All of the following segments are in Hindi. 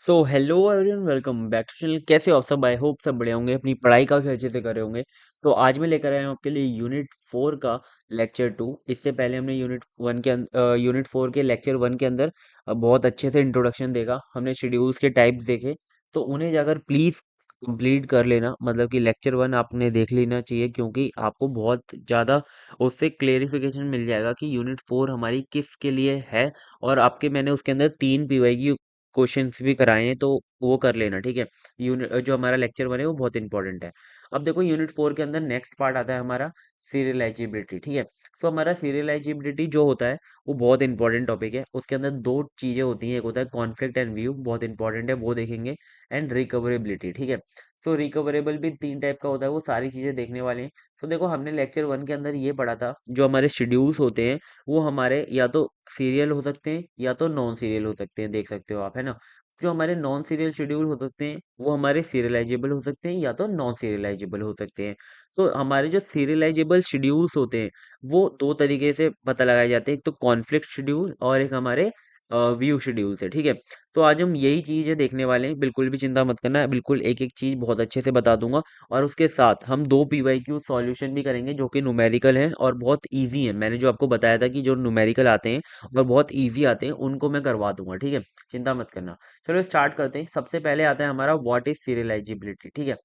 So hello everyone, welcome back to channel. कैसे हो आप सब? आई होप सब बढ़िया होंगे, अपनी पढ़ाई काफ़ी अच्छे से कर रहे होंगे। तो आज मैं लेकर आया हूँ आपके लिए यूनिट 4 का लेक्चर 2। इससे पहले हमने यूनिट 4 के लेक्चर 1 के अंदर बहुत अच्छे से इंट्रोडक्शन देखा, हमने शेड्यूल्स के टाइप्स देखे। तो उन्हें जाकर प्लीज़ कंप्लीट कर लेना, मतलब कि लेक्चर 1 आपने देख लेना चाहिए, क्योंकि आपको बहुत ज़्यादा उससे क्लेरिफिकेशन मिल जाएगा कि यूनिट 4 हमारी किस के लिए है। और आपके मैंने उसके अंदर 3 PY क्वेश्चंस भी कराए हैं, तो वो कर लेना, ठीक है। यूनिट जो हमारा लेक्चर 1 है वो बहुत इंपॉर्टेंट है। अब देखो, यूनिट 4 के अंदर नेक्स्ट पार्ट आता है हमारा सीरियलाइजिबिलिटी, ठीक है। सो हमारा सीरियलाइजिबिलिटी जो होता है वो बहुत इंपॉर्टेंट टॉपिक है। उसके अंदर दो चीजें होती हैं, एक होता है कॉन्फ्लिक्ट एंड व्यू, बहुत इंपॉर्टेंट है, वो देखेंगे। एंड रिकवरेबिलिटी, ठीक है। सो रिकवरेबल भी 3 टाइप का होता है, वो सारी चीजें देखने वाले हैं। तो देखो, हमने लेक्चर 1 के अंदर ये पढ़ा था, जो हमारे शेड्यूल्स होते हैं वो हमारे या तो सीरियल हो सकते हैं या तो नॉन सीरियल हो सकते हैं, देख सकते हो आप, है ना। जो हमारे नॉन सीरियल शेड्यूल हो सकते हैं वो हमारे सीरियलाइजेबल हो सकते हैं या तो नॉन सीरियलाइजेबल हो सकते हैं। तो हमारे जो सीरियलाइजेबल शेड्यूल्स होते हैं वो दो तरीके से पता लगाए जाते हैं, एक तो कॉन्फ्लिक्ट शेड्यूल और एक हमारे व्यू शेड्यूल से, ठीक है। तो आज हम यही चीज़ें देखने वाले हैं, बिल्कुल भी चिंता मत करना, बिल्कुल एक एक चीज़ बहुत अच्छे से बता दूंगा। और उसके साथ हम 2 PYQ सॉल्यूशन भी करेंगे जो कि न्यूमेरिकल हैं और बहुत इजी हैं। मैंने जो आपको बताया था कि जो न्यूमेरिकल आते हैं और बहुत इजी आते हैं उनको मैं करवा दूंगा, ठीक है। चिंता मत करना। चलो स्टार्ट करते हैं। सबसे पहले आता है हमारा व्हाट इज सीरियलाइजिबिलिटी, ठीक है।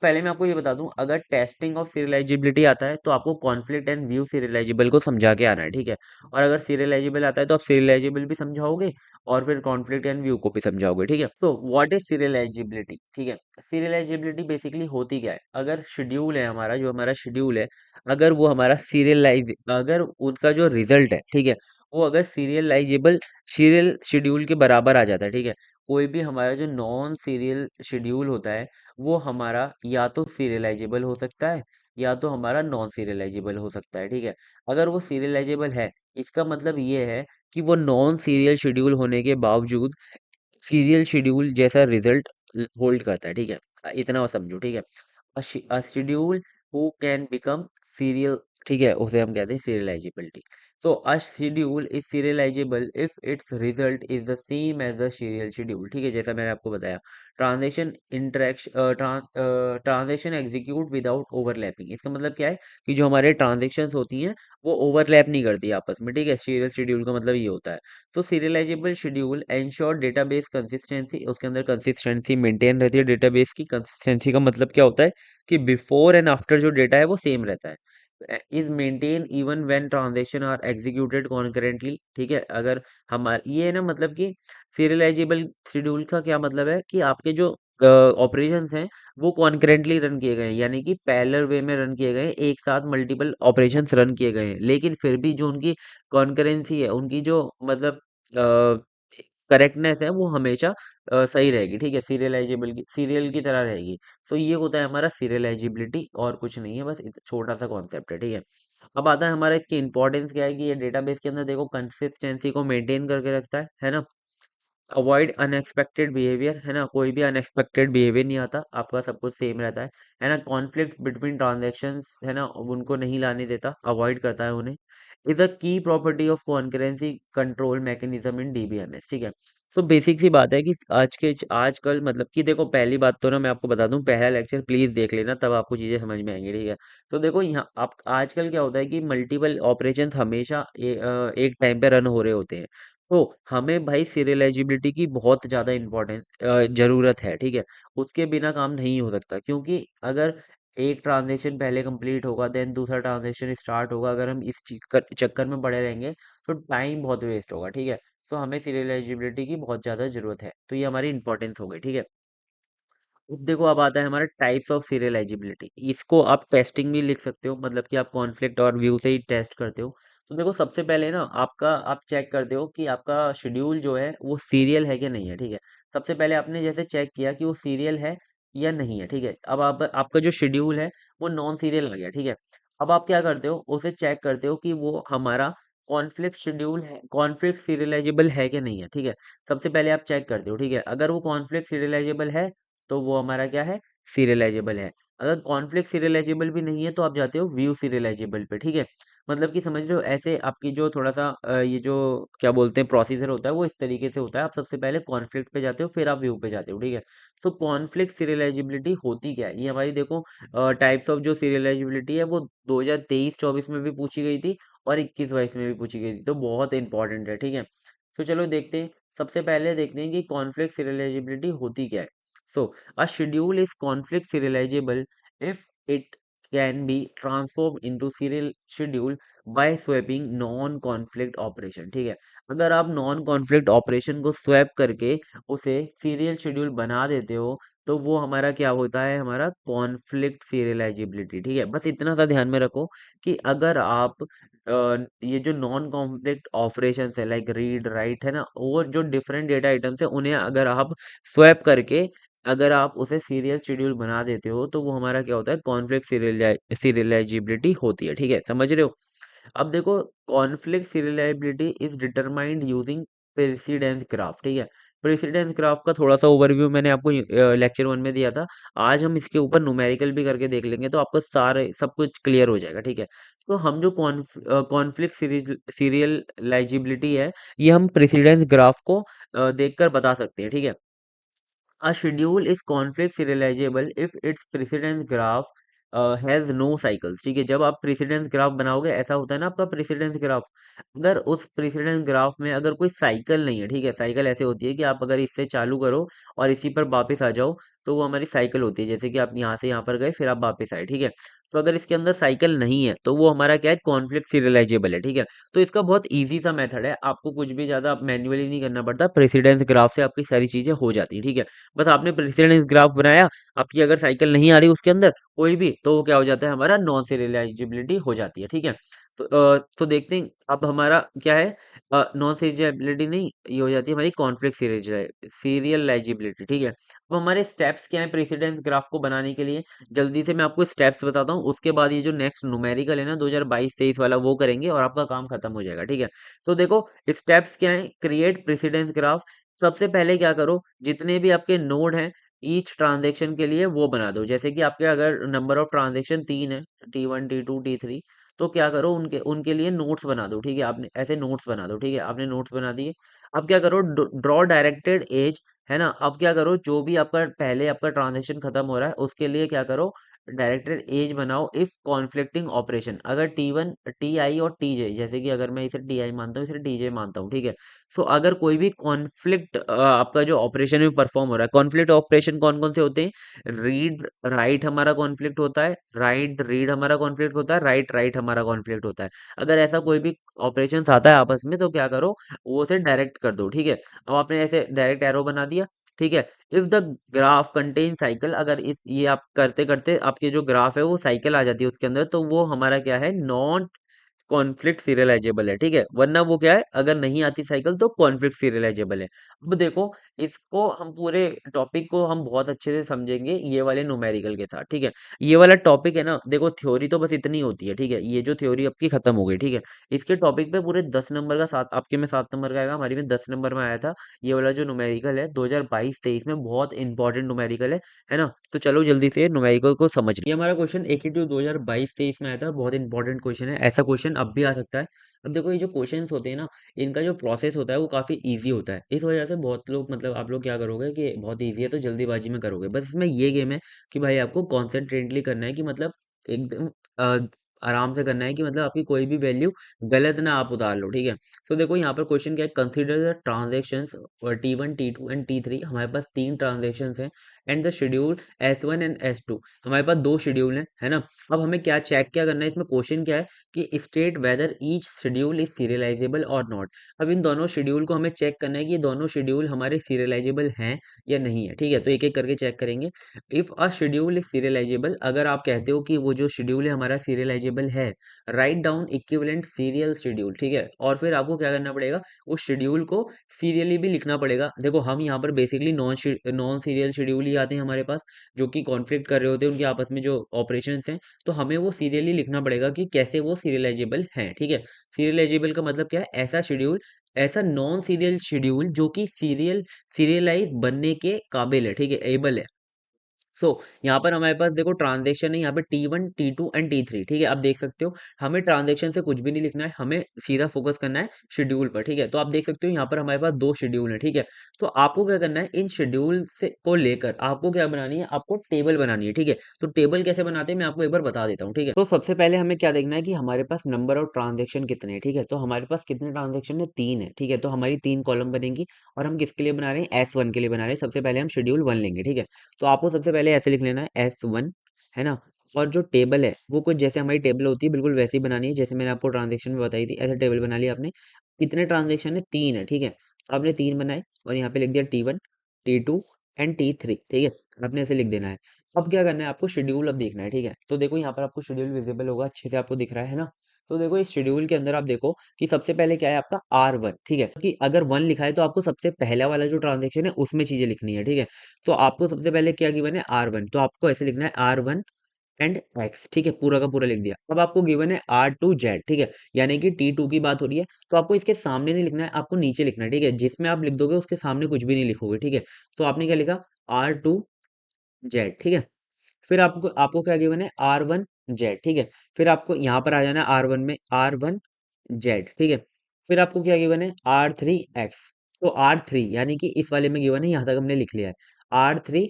पहले मैं आपको ये बता दूं, अगर टेस्टिंग ऑफ सीरियलाइजिबिलिटी आता है तो आपको कॉन्फ्लिक्ट एंड व्यू सीरियलाइजेबल को समझा के आना है, ठीक है। और अगर सीरियलाइजेबल आता है तो आप सीरियलाइजेबल भी समझाओगे और फिर कॉन्फ्लिक्ट एंड व्यू को भी समझाओगे, ठीक है। तो व्हाट इज सीरियलाइजिबिलिटी, ठीक है। सीरियलाइजिबिलिटी बेसिकली होती क्या है? अगर शेड्यूल है हमारा, जो हमारा शेड्यूल है, अगर वो हमारा सीरियलाइज, अगर उनका जो रिजल्ट है, ठीक है, वो अगर सीरियल शेड्यूल के बराबर आ जाता है, ठीक है। कोई भी हमारा जो नॉन सीरियल शेड्यूल होता है वो हमारा या तो सीरियलाइजेबल हो सकता है या तो हमारा नॉन सीरियलाइजेबल हो सकता है, ठीक है। अगर वो सीरियलाइजेबल है, इसका मतलब ये है कि वो नॉन सीरियल शेड्यूल होने के बावजूद सीरियल शेड्यूल जैसा रिजल्ट होल्ड करता है, ठीक है। इतना समझो, ठीक है। A schedule who can become serial, ठीक है, उसे हम कहते हैं सीरियलाइजेबिलिटी। तो a schedule is serializable if its result is the same as the serial schedule, ठीक है, जैसा मैंने आपको बताया। Transaction transaction execute without overlapping, इसका मतलब क्या है कि जो हमारे ट्रांजेक्शन्स होती हैं वो ओवरलैप नहीं करती आपस में, ठीक है। सीरियल शेड्यूल का मतलब ये होता है। तो serialisable schedule ensure database consistency, उसके अंदर कंसिस्टेंसी मेंटेन रहती है। डेटाबेस की कंसिस्टेंसी का मतलब क्या होता है कि बिफोर एंड आफ्टर जो डेटा है वो सेम रहता है। Is maintain even when transaction are executed concurrently, ठीक है। अगर हमारे ये है ना, मतलब कि सीरियलाइजेबल शेड्यूल का क्या मतलब है कि आपके जो ऑपरेशंस हैं वो कॉन्करेंटली रन किए गए हैं, यानी कि पैरेलल वे में रन किए गए हैं, एक साथ मल्टीपल ऑपरेशंस रन किए गए हैं, लेकिन फिर भी जो उनकी कॉन्करेंसी है, उनकी जो मतलब करेक्टनेस है वो हमेशा सही रहेगी, ठीक है। सीरियलाइजेबल की सीरियल की तरह रहेगी। सो ये होता है हमारा सीरियलाइजिबिलिटी, और कुछ नहीं है, बस छोटा सा कॉन्सेप्ट है, ठीक है। अब आता है हमारा इसकी इंपॉर्टेंस क्या है कि ये डेटाबेस के अंदर देखो कंसिस्टेंसी को मेंटेन करके रखता है ना। अवॉइड अनएक्सपेक्टेड बिहेवियर, है ना, कोई भी अनएक्सपेक्टेड बिहेवियर नहीं आता, आपका सब कुछ सेम रहता है ना। कॉन्फ्लिक्ट बिटवीन ट्रांजैक्शंस, है ना, उनको नहीं लाने देता, अवॉइड करता है उन्हें। इज अ की property of concurrency control mechanism in DBMS, ठीक है। तो बेसिक सी बात है कि आजकल मतलब कि देखो, पहली बात तो ना मैं आपको बता दूं, पहला लेक्चर प्लीज देख लेना, तब आपको चीजें समझ में आएंगी, ठीक है। तो देखो, यहाँ आप आजकल क्या होता है कि मल्टीपल ऑपरेशंस हमेशा एक टाइम पे रन हो रहे होते हैं। तो हमें भाई सीरियलाइजिबिलिटी की बहुत ज़्यादा इम्पोर्टेंस ज़रूरत है, ठीक है। उसके बिना काम नहीं हो सकता, क्योंकि अगर एक ट्रांजैक्शन पहले कंप्लीट होगा देन दूसरा ट्रांजैक्शन स्टार्ट होगा, अगर हम इस चक्कर में पड़े रहेंगे तो टाइम बहुत वेस्ट होगा, ठीक है। तो हमें सीरियलाइजिबिलिटी की बहुत ज़्यादा ज़रूरत है, तो ये हमारी इंपॉर्टेंस हो गई, ठीक है। अब देखो, अब आता है हमारा टाइप्स ऑफ सीरियलाइजिबिलिटी। इसको आप टेस्टिंग भी लिख सकते हो, मतलब कि आप कॉन्फ्लिक्ट और व्यू से ही टेस्ट करते हो। तो देखो, सबसे पहले ना आप चेक करते हो कि आपका शेड्यूल जो है वो सीरियल है कि नहीं है, ठीक है। सबसे पहले आपने जैसे चेक किया कि वो सीरियल है या नहीं है, ठीक है। अब आप आपका जो शेड्यूल है वो नॉन सीरियल आ गया, ठीक है। अब आप क्या करते हो, उसे चेक करते हो कि वो हमारा कॉन्फ्लिक्ट शेड्यूल है, कॉन्फ्लिक्ट सीरियलाइजेबल है कि नहीं है, ठीक है। सबसे पहले आप चेक करते हो, ठीक है। अगर वो कॉन्फ्लिक्ट सीरियलाइजेबल है तो वो हमारा क्या है, सीरियलाइजेबल है। अगर कॉन्फ्लिक्ट सीरियलाइजेबल भी नहीं है तो आप जाते हो व्यू सीरियलाइजेबल पे, ठीक है। मतलब कि समझ रहे हो, ऐसे आपकी जो थोड़ा सा ये जो क्या बोलते हैं प्रोसीजर होता है वो इस तरीके से होता है। आप सबसे पहले कॉन्फ्लिक्ट पे जाते हो, फिर आप व्यू पे जाते हो, ठीक है। तो कॉन्फ्लिक्ट सीरियलाइजेबिलिटी होती क्या है, ये हमारी देखो टाइप्स ऑफ जो सीरियलाइजेबिलिटी है वो 2023-24 में भी पूछी गई थी और 21-22 में भी पूछी गई थी, तो बहुत इंपॉर्टेंट है, ठीक है। तो चलो देखते हैं, सबसे पहले देखते हैं कि कॉन्फ्लिक्ट सीरियलाइजेबिलिटी होती क्या है। So, a schedule is conflict serializable if it can be transformed into serial schedule by swapping non-conflict operation, ठीक है। अगर आप नॉन कॉन्फ्लिक्ट ऑपरेशन को स्वैप करके उसे सीरियल शेड्यूल बना देते हो तो वो हमारा क्या होता है, हमारा कॉन्फ्लिक्ट सीरियलाइजेबिलिटी, ठीक है। बस इतना सा ध्यान में रखो कि अगर आप ये जो नॉन कॉन्फ्लिक्ट ऑपरेशन है लाइक रीड राइट है ना, वो जो डिफरेंट डेटा आइटम्स है उन्हें अगर आप स्वैप करके अगर आप उसे सीरियल शेड्यूल बना देते हो तो वो हमारा क्या होता है, कॉन्फ्लिक्ट सीरियलाइजिबिलिटी होती है, ठीक है। समझ रहे हो। अब देखो, conflict serializability is determined using precedence graph, ठीक है। प्रेसिडेंस ग्राफ का थोड़ा सा ओवरव्यू मैंने आपको लेक्चर 1 में दिया था। आज हम इसके ऊपर न्यूमेरिकल भी करके देख लेंगे तो आपको सारे सब कुछ क्लियर हो जाएगा, ठीक है। तो हम जो कॉन्फ्लिक्ट सीरियलाइजिबिलिटी है ये हम प्रेसिडेंस ग्राफ को देखकर बता सकते हैं, ठीक है। A schedule is conflict serializable if its precedence graph has no cycles, ठीक है। जब आप प्रेसिडेंस ग्राफ बनाओगे, ऐसा होता है ना आपका प्रेसिडेंस ग्राफ, अगर उस प्रेसिडेंस ग्राफ में अगर कोई साइकिल नहीं है, ठीक है। साइकिल ऐसे होती है कि आप अगर इससे चालू करो और इसी पर वापस आ जाओ तो वो हमारी साइकिल होती है, जैसे कि आप यहाँ से यहाँ पर गए फिर आप वापस आए, ठीक है। तो अगर इसके अंदर साइकिल नहीं है तो वो हमारा क्या है, कॉन्फ्लिक्ट सीरियलाइजेबल है, ठीक है। तो इसका बहुत ईजी सा मेथड है, आपको कुछ भी ज्यादा मैन्युअली नहीं करना पड़ता, प्रेसिडेंस ग्राफ से आपकी सारी चीजें हो जाती है, ठीक है। बस आपने प्रेसिडेंस ग्राफ बनाया, आपकी अगर साइकिल नहीं आ रही उसके अंदर कोई भी, तो वो क्या हो जाता है, हमारा नॉन सीरियलाइजिबिलिटी हो जाती है, ठीक है। तो देखते हैं अब हमारा क्या है, नॉन सीरियलाइजिबिलिटी नहीं, ये हो जाती है हमारी कॉन्फ्लिक्ट सीरियलाइजिबिलिटी, ठीक है। अब हमारे स्टेप्स क्या है प्रेसिडेंस ग्राफ को बनाने के लिए, जल्दी से मैं आपको स्टेप्स बताता हूँ, उसके बाद ये जो नेक्स्ट न्यूमेरिकल है ना 2022-23 वाला वो करेंगे और आपका काम खत्म हो जाएगा, ठीक है। तो देखो, स्टेप्स क्या है, क्रिएट प्रेसिडेंस ग्राफ। सबसे पहले क्या करो, जितने भी आपके नोड हैं ईच ट्रांजेक्शन के लिए वो बना दो, जैसे कि आपके अगर नंबर ऑफ ट्रांजेक्शन 3 है, T1 T2 T3, तो क्या करो, उनके उनके लिए नोट्स बना दो, ठीक है। आपने ऐसे नोट्स बना दो, ठीक है। आपने नोट्स बना दिए। अब क्या करो, ड्रॉ डायरेक्टेड एज, है ना। अब क्या करो, जो भी आपका पहले आपका ट्रांजेक्शन खत्म हो रहा है उसके लिए क्या करो, डायरेक्टेड एज बनाओ इफ कॉन्फ्लिक्टिंग ऑपरेशन, अगर T1 TI और TJ, जैसे कि अगर मैं इसे TI मानता हूँ इसे TJ मानता हूँ, ठीक है। सो अगर कोई भी कॉन्फ्लिक्ट आपका जो ऑपरेशन में परफॉर्म हो रहा है, कॉन्फ्लिक्ट ऑपरेशन कौन कौन से होते हैं, रीड राइट हमारा कॉन्फ्लिक्ट होता है, राइट रीड हमारा कॉन्फ्लिक्ट होता है, राइट राइट हमारा कॉन्फ्लिक्ट होता है। अगर ऐसा कोई भी ऑपरेशन आता है आपस में तो क्या करो, वो उसे डायरेक्ट कर दो, ठीक है। अब आपने ऐसे डायरेक्ट एरो बना दिया, ठीक है। If the graph contain cycle, अगर इस ये आप करते करते आपके जो ग्राफ है वो साइकिल आ जाती है उसके अंदर, तो वो हमारा क्या है, नॉन कॉन्फ्लिक्ट सीरियलाइजेबल है, ठीक है। वरना वो क्या है, अगर नहीं आती साइकिल तो कॉन्फ्लिक्ट सीरियलाइजेबल है। अब देखो, इसको हम पूरे टॉपिक को हम बहुत अच्छे से समझेंगे ये वाले न्यूमेरिकल के साथ, ठीक है। ये वाला टॉपिक है ना, देखो थ्योरी तो बस इतनी होती है, ठीक है। ये जो थ्योरी आपकी खत्म हो गई, ठीक है। इसके टॉपिक पे पूरे 10 नंबर का, सात आपके में 7 नंबर का आएगा, हमारी में 10 नंबर में आया था। ये वाला जो न्यूमेरिकल है 2022-23 में बहुत इंपॉर्टेंट न्यूमेरिकल है ना। तो चलो जल्दी से न्यूमेरिकल को समझ, ये हमारा क्वेश्चन AQ 2022-23 में आया था, बहुत इंपॉर्टेंट क्वेश्चन है, ऐसा क्वेश्चन अब भी आ सकता है। अब देखो, ये जो क्वेश्चंस होते हैं ना, इनका जो प्रोसेस होता है वो काफी इजी होता है, इस वजह से बहुत लोग, मतलब आप लोग क्या करोगे कि बहुत इजी है तो जल्दीबाजी में करोगे। बस इसमें ये गेम है कि भाई आपको कॉन्सेंट्रेटली करना है, कि मतलब एकदम आराम से करना है, कि मतलब आपकी कोई भी वैल्यू गलत ना आप उतार लो, ठीक है। तो देखो यहाँ पर क्वेश्चन क्या है, consider the transactions T1 T2 and T3, हमारे पास 3 ट्रांजेक्शंस हैं, and the schedule S1 and S2, हमारे पास 2 शेड्यूल हैं, है ना। अब हमें क्या चेक क्या करना है, इसमें क्वेश्चन क्या है कि state whether each schedule is serialisable और नॉट। अब इन दोनों शेड्यूल को हमें चेक करना है कि ये दोनों शेड्यूल हमारे सीरियलाइजेबल हैं या नहीं है, ठीक है। तो एक एक करके चेक करेंगे। If a schedule is serialisable, अगर आप कहते हो कि वो जो शेड्यूल है हमारा सीरियलाइजेबल है, write down equivalent serial schedule, ठीक है। और फिर आपको क्या करना पड़ेगा, उस शेड्यूल को सीरियली भी लिखना पड़ेगा। देखो हम यहाँ पर बेसिकली नॉन सीरियल शेड्यूल ही आते हैं हमारे पास, जो कि कॉन्फ्लिक्ट कर रहे होते हैं उनके आपस में जो ऑपरेशन हैं, तो हमें वो सीरियली लिखना पड़ेगा कि कैसे वो सीरियलाइजेबल हैं, ठीक है। सीरियलाइजेबल का मतलब क्या है, ऐसा शेड्यूल, ऐसा नॉन सीरियल शेड्यूल जो कि सीरियलाइज बनने के काबिल है, ठीक है, एबल है। सो यहाँ पर हमारे पास देखो ट्रांजेक्शन है यहाँ पे T1 T2 एंड T3, ठीक है। आप देख सकते हो हमें ट्रांजेक्शन से कुछ भी नहीं लिखना है, हमें सीधा फोकस करना है शेड्यूल पर, ठीक है। तो आप देख सकते हो यहाँ पर हमारे पास दो शेड्यूल है, ठीक है। तो आपको क्या करना है, इन शेड्यूल से को लेकर आपको क्या बनानी है, आपको टेबल बनानी है, ठीक है। तो टेबल कैसे बनाते हैं मैं आपको एक बार बता देता हूँ, ठीक है। तो सबसे पहले हमें क्या देखना है कि हमारे पास नंबर ऑफ ट्रांजेक्शन कितने हैं, ठीक है। तो हमारे पास कितने ट्रांजेक्शन है, 3 है, ठीक है। तो हमारी 3 कॉलम बनेंगी और हम किसके लिए बना रहे हैं, S1 के लिए बना रहे हैं। सबसे पहले हम शेड्यूल 1 लेंगे, ठीक है। तो आपको सबसे पहले ऐसे लिख लेना है S1, है ना। और जो टेबल है वो कुछ जैसे हमारी टेबल होती है बिल्कुल वैसी बनानी है जैसे मैंने आपको ट्रांजेक्शन में बताई थी, ऐसे टेबल बना लिया आपने। कितने ट्रांजेक्शन है, 3 है, ठीक है। तो आपने 3 बनाए और यहाँ पे लिख दिया T1 T2 एंड T3, ठीक है। आपने ऐसे लिख देना है। अब क्या करना है, आपको शेड्यूल अब देखना है, ठीक है। तो देखो यहाँ पर आपको शेड्यूल विजिबल होगा, अच्छे से आपको दिख रहा है ना। तो देखो इस शेड्यूल के अंदर आप देखो कि सबसे पहले क्या है आपका R1, ठीक है। कि अगर 1 लिखा है तो आपको सबसे पहला वाला जो ट्रांजेक्शन है उसमें चीजें लिखनी है, ठीक है। तो आपको सबसे पहले क्या गिवन है, R1, तो आपको ऐसे लिखना है R1 एंड X, ठीक है। पूरा का पूरा लिख दिया। अब आपको गिवन है R2Z, ठीक है। यानी कि T2 की बात हो रही है, तो आपको इसके सामने नहीं लिखना है, आपको नीचे लिखना है, ठीक है। जिसमें आप लिख दोगे उसके सामने कुछ भी नहीं लिखोगे, ठीक है। तो आपने क्या लिखा, R2Z, ठीक है। फिर आपको आपको क्या गिवन है, R1Z, ठीक है। फिर आपको यहाँ पर आ जाना है R1 में, R1Z, ठीक है। फिर आपको क्या गिवन है, R3X। तो R3 यानी कि इस वाले में गिवन है, यहाँ तक हमने लिख लिया है। R3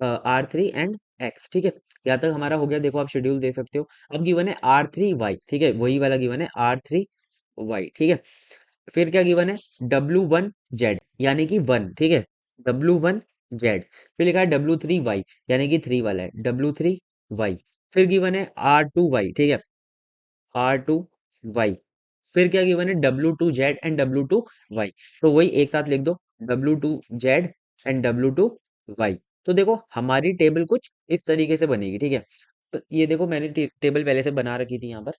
R3 एंड X, ठीक है। यहाँ तक हमारा हो गया। देखो आप शेड्यूल देख सकते हो। अब गिवन है R3Y, ठीक है। वही वाला गिवन है R3Y, ठीक है। फिर क्या गिवन है, W1Z यानी कि 1, ठीक है। W1Z। फिर लिखा है W3Y यानी कि 3 वाला है, W3Y। फिर गिवन है R2Y, ठीक है, R2Y। फिर क्या गिवन है, W2Z एंड W2Y। तो वही एक साथ लिख दो, W2Z एंड W2Y। तो देखो हमारी टेबल कुछ इस तरीके से बनेगी, ठीक है। तो ये देखो मैंने टेबल पहले से बना रखी थी यहाँ पर,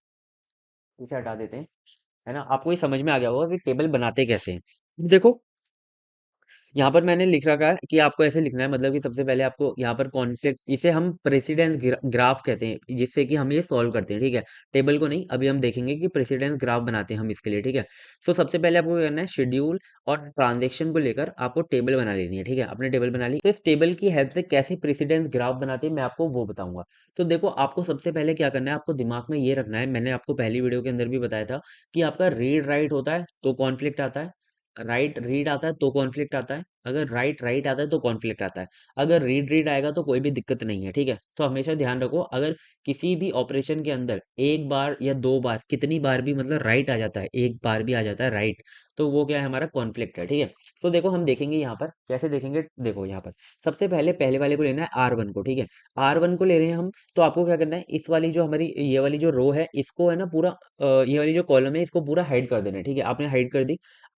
इसे हटा देते हैं, है ना। आपको ये समझ में आ गया होगा कि टेबल बनाते कैसे हैं। देखो यहाँ पर मैंने लिख रखा है कि आपको ऐसे लिखना है, मतलब कि सबसे पहले आपको यहाँ पर कॉन्फ्लिक्ट, इसे हम प्रेसिडेंस ग्राफ कहते हैं, जिससे कि हम ये सॉल्व करते हैं, ठीक है। टेबल को नहीं, अभी हम देखेंगे कि प्रेसिडेंस ग्राफ बनाते हैं हम इसके लिए, ठीक है। सो सबसे पहले आपको क्या करना है, शेड्यूल और ट्रांजेक्शन को लेकर आपको टेबल बना लेनी है, ठीक है। आपने टेबल बना ली, तो इस टेबल की हेल्प से कैसे प्रेसिडेंस ग्राफ बनाते हैं मैं आपको वो बताऊंगा। तो देखो आपको सबसे पहले क्या करना है, आपको दिमाग में ये रखना है, मैंने आपको पहली वीडियो के अंदर भी बताया था कि आपका रीड राइट होता है तो कॉन्फ्लिक्ट आता है, राइट रीड आता है तो कॉन्फ्लिक्ट आता है, अगर राइट राइट आता है तो कॉन्फ्लिक्ट आता है, अगर रीड रीड आएगा तो कोई भी दिक्कत नहीं है, ठीक है। तो हमेशा ध्यान रखो, अगर किसी भी ऑपरेशन के अंदर एक बार या दो बार, कितनी बार भी मतलब राइट आ जाता है, एक बार भी आ जाता है राइट, तो वो क्या है, हमारा कॉन्फ्लिक्ट है, ठीक है। तो देखो हम देखेंगे यहाँ पर कैसे देखेंगे। देखो यहाँ पर सबसे पहले पहले वाले को लेना है R1 को, ठीक है। R1 को ले रहे हैं हम, तो आपको क्या करना है, इस वाली जो हमारी ये वाली जो रो है इसको है ना पूरा, ये वाली जो कॉलम है इसको पूरा हाइड कर देना है, ठीक है। आपने हाइड कर दी।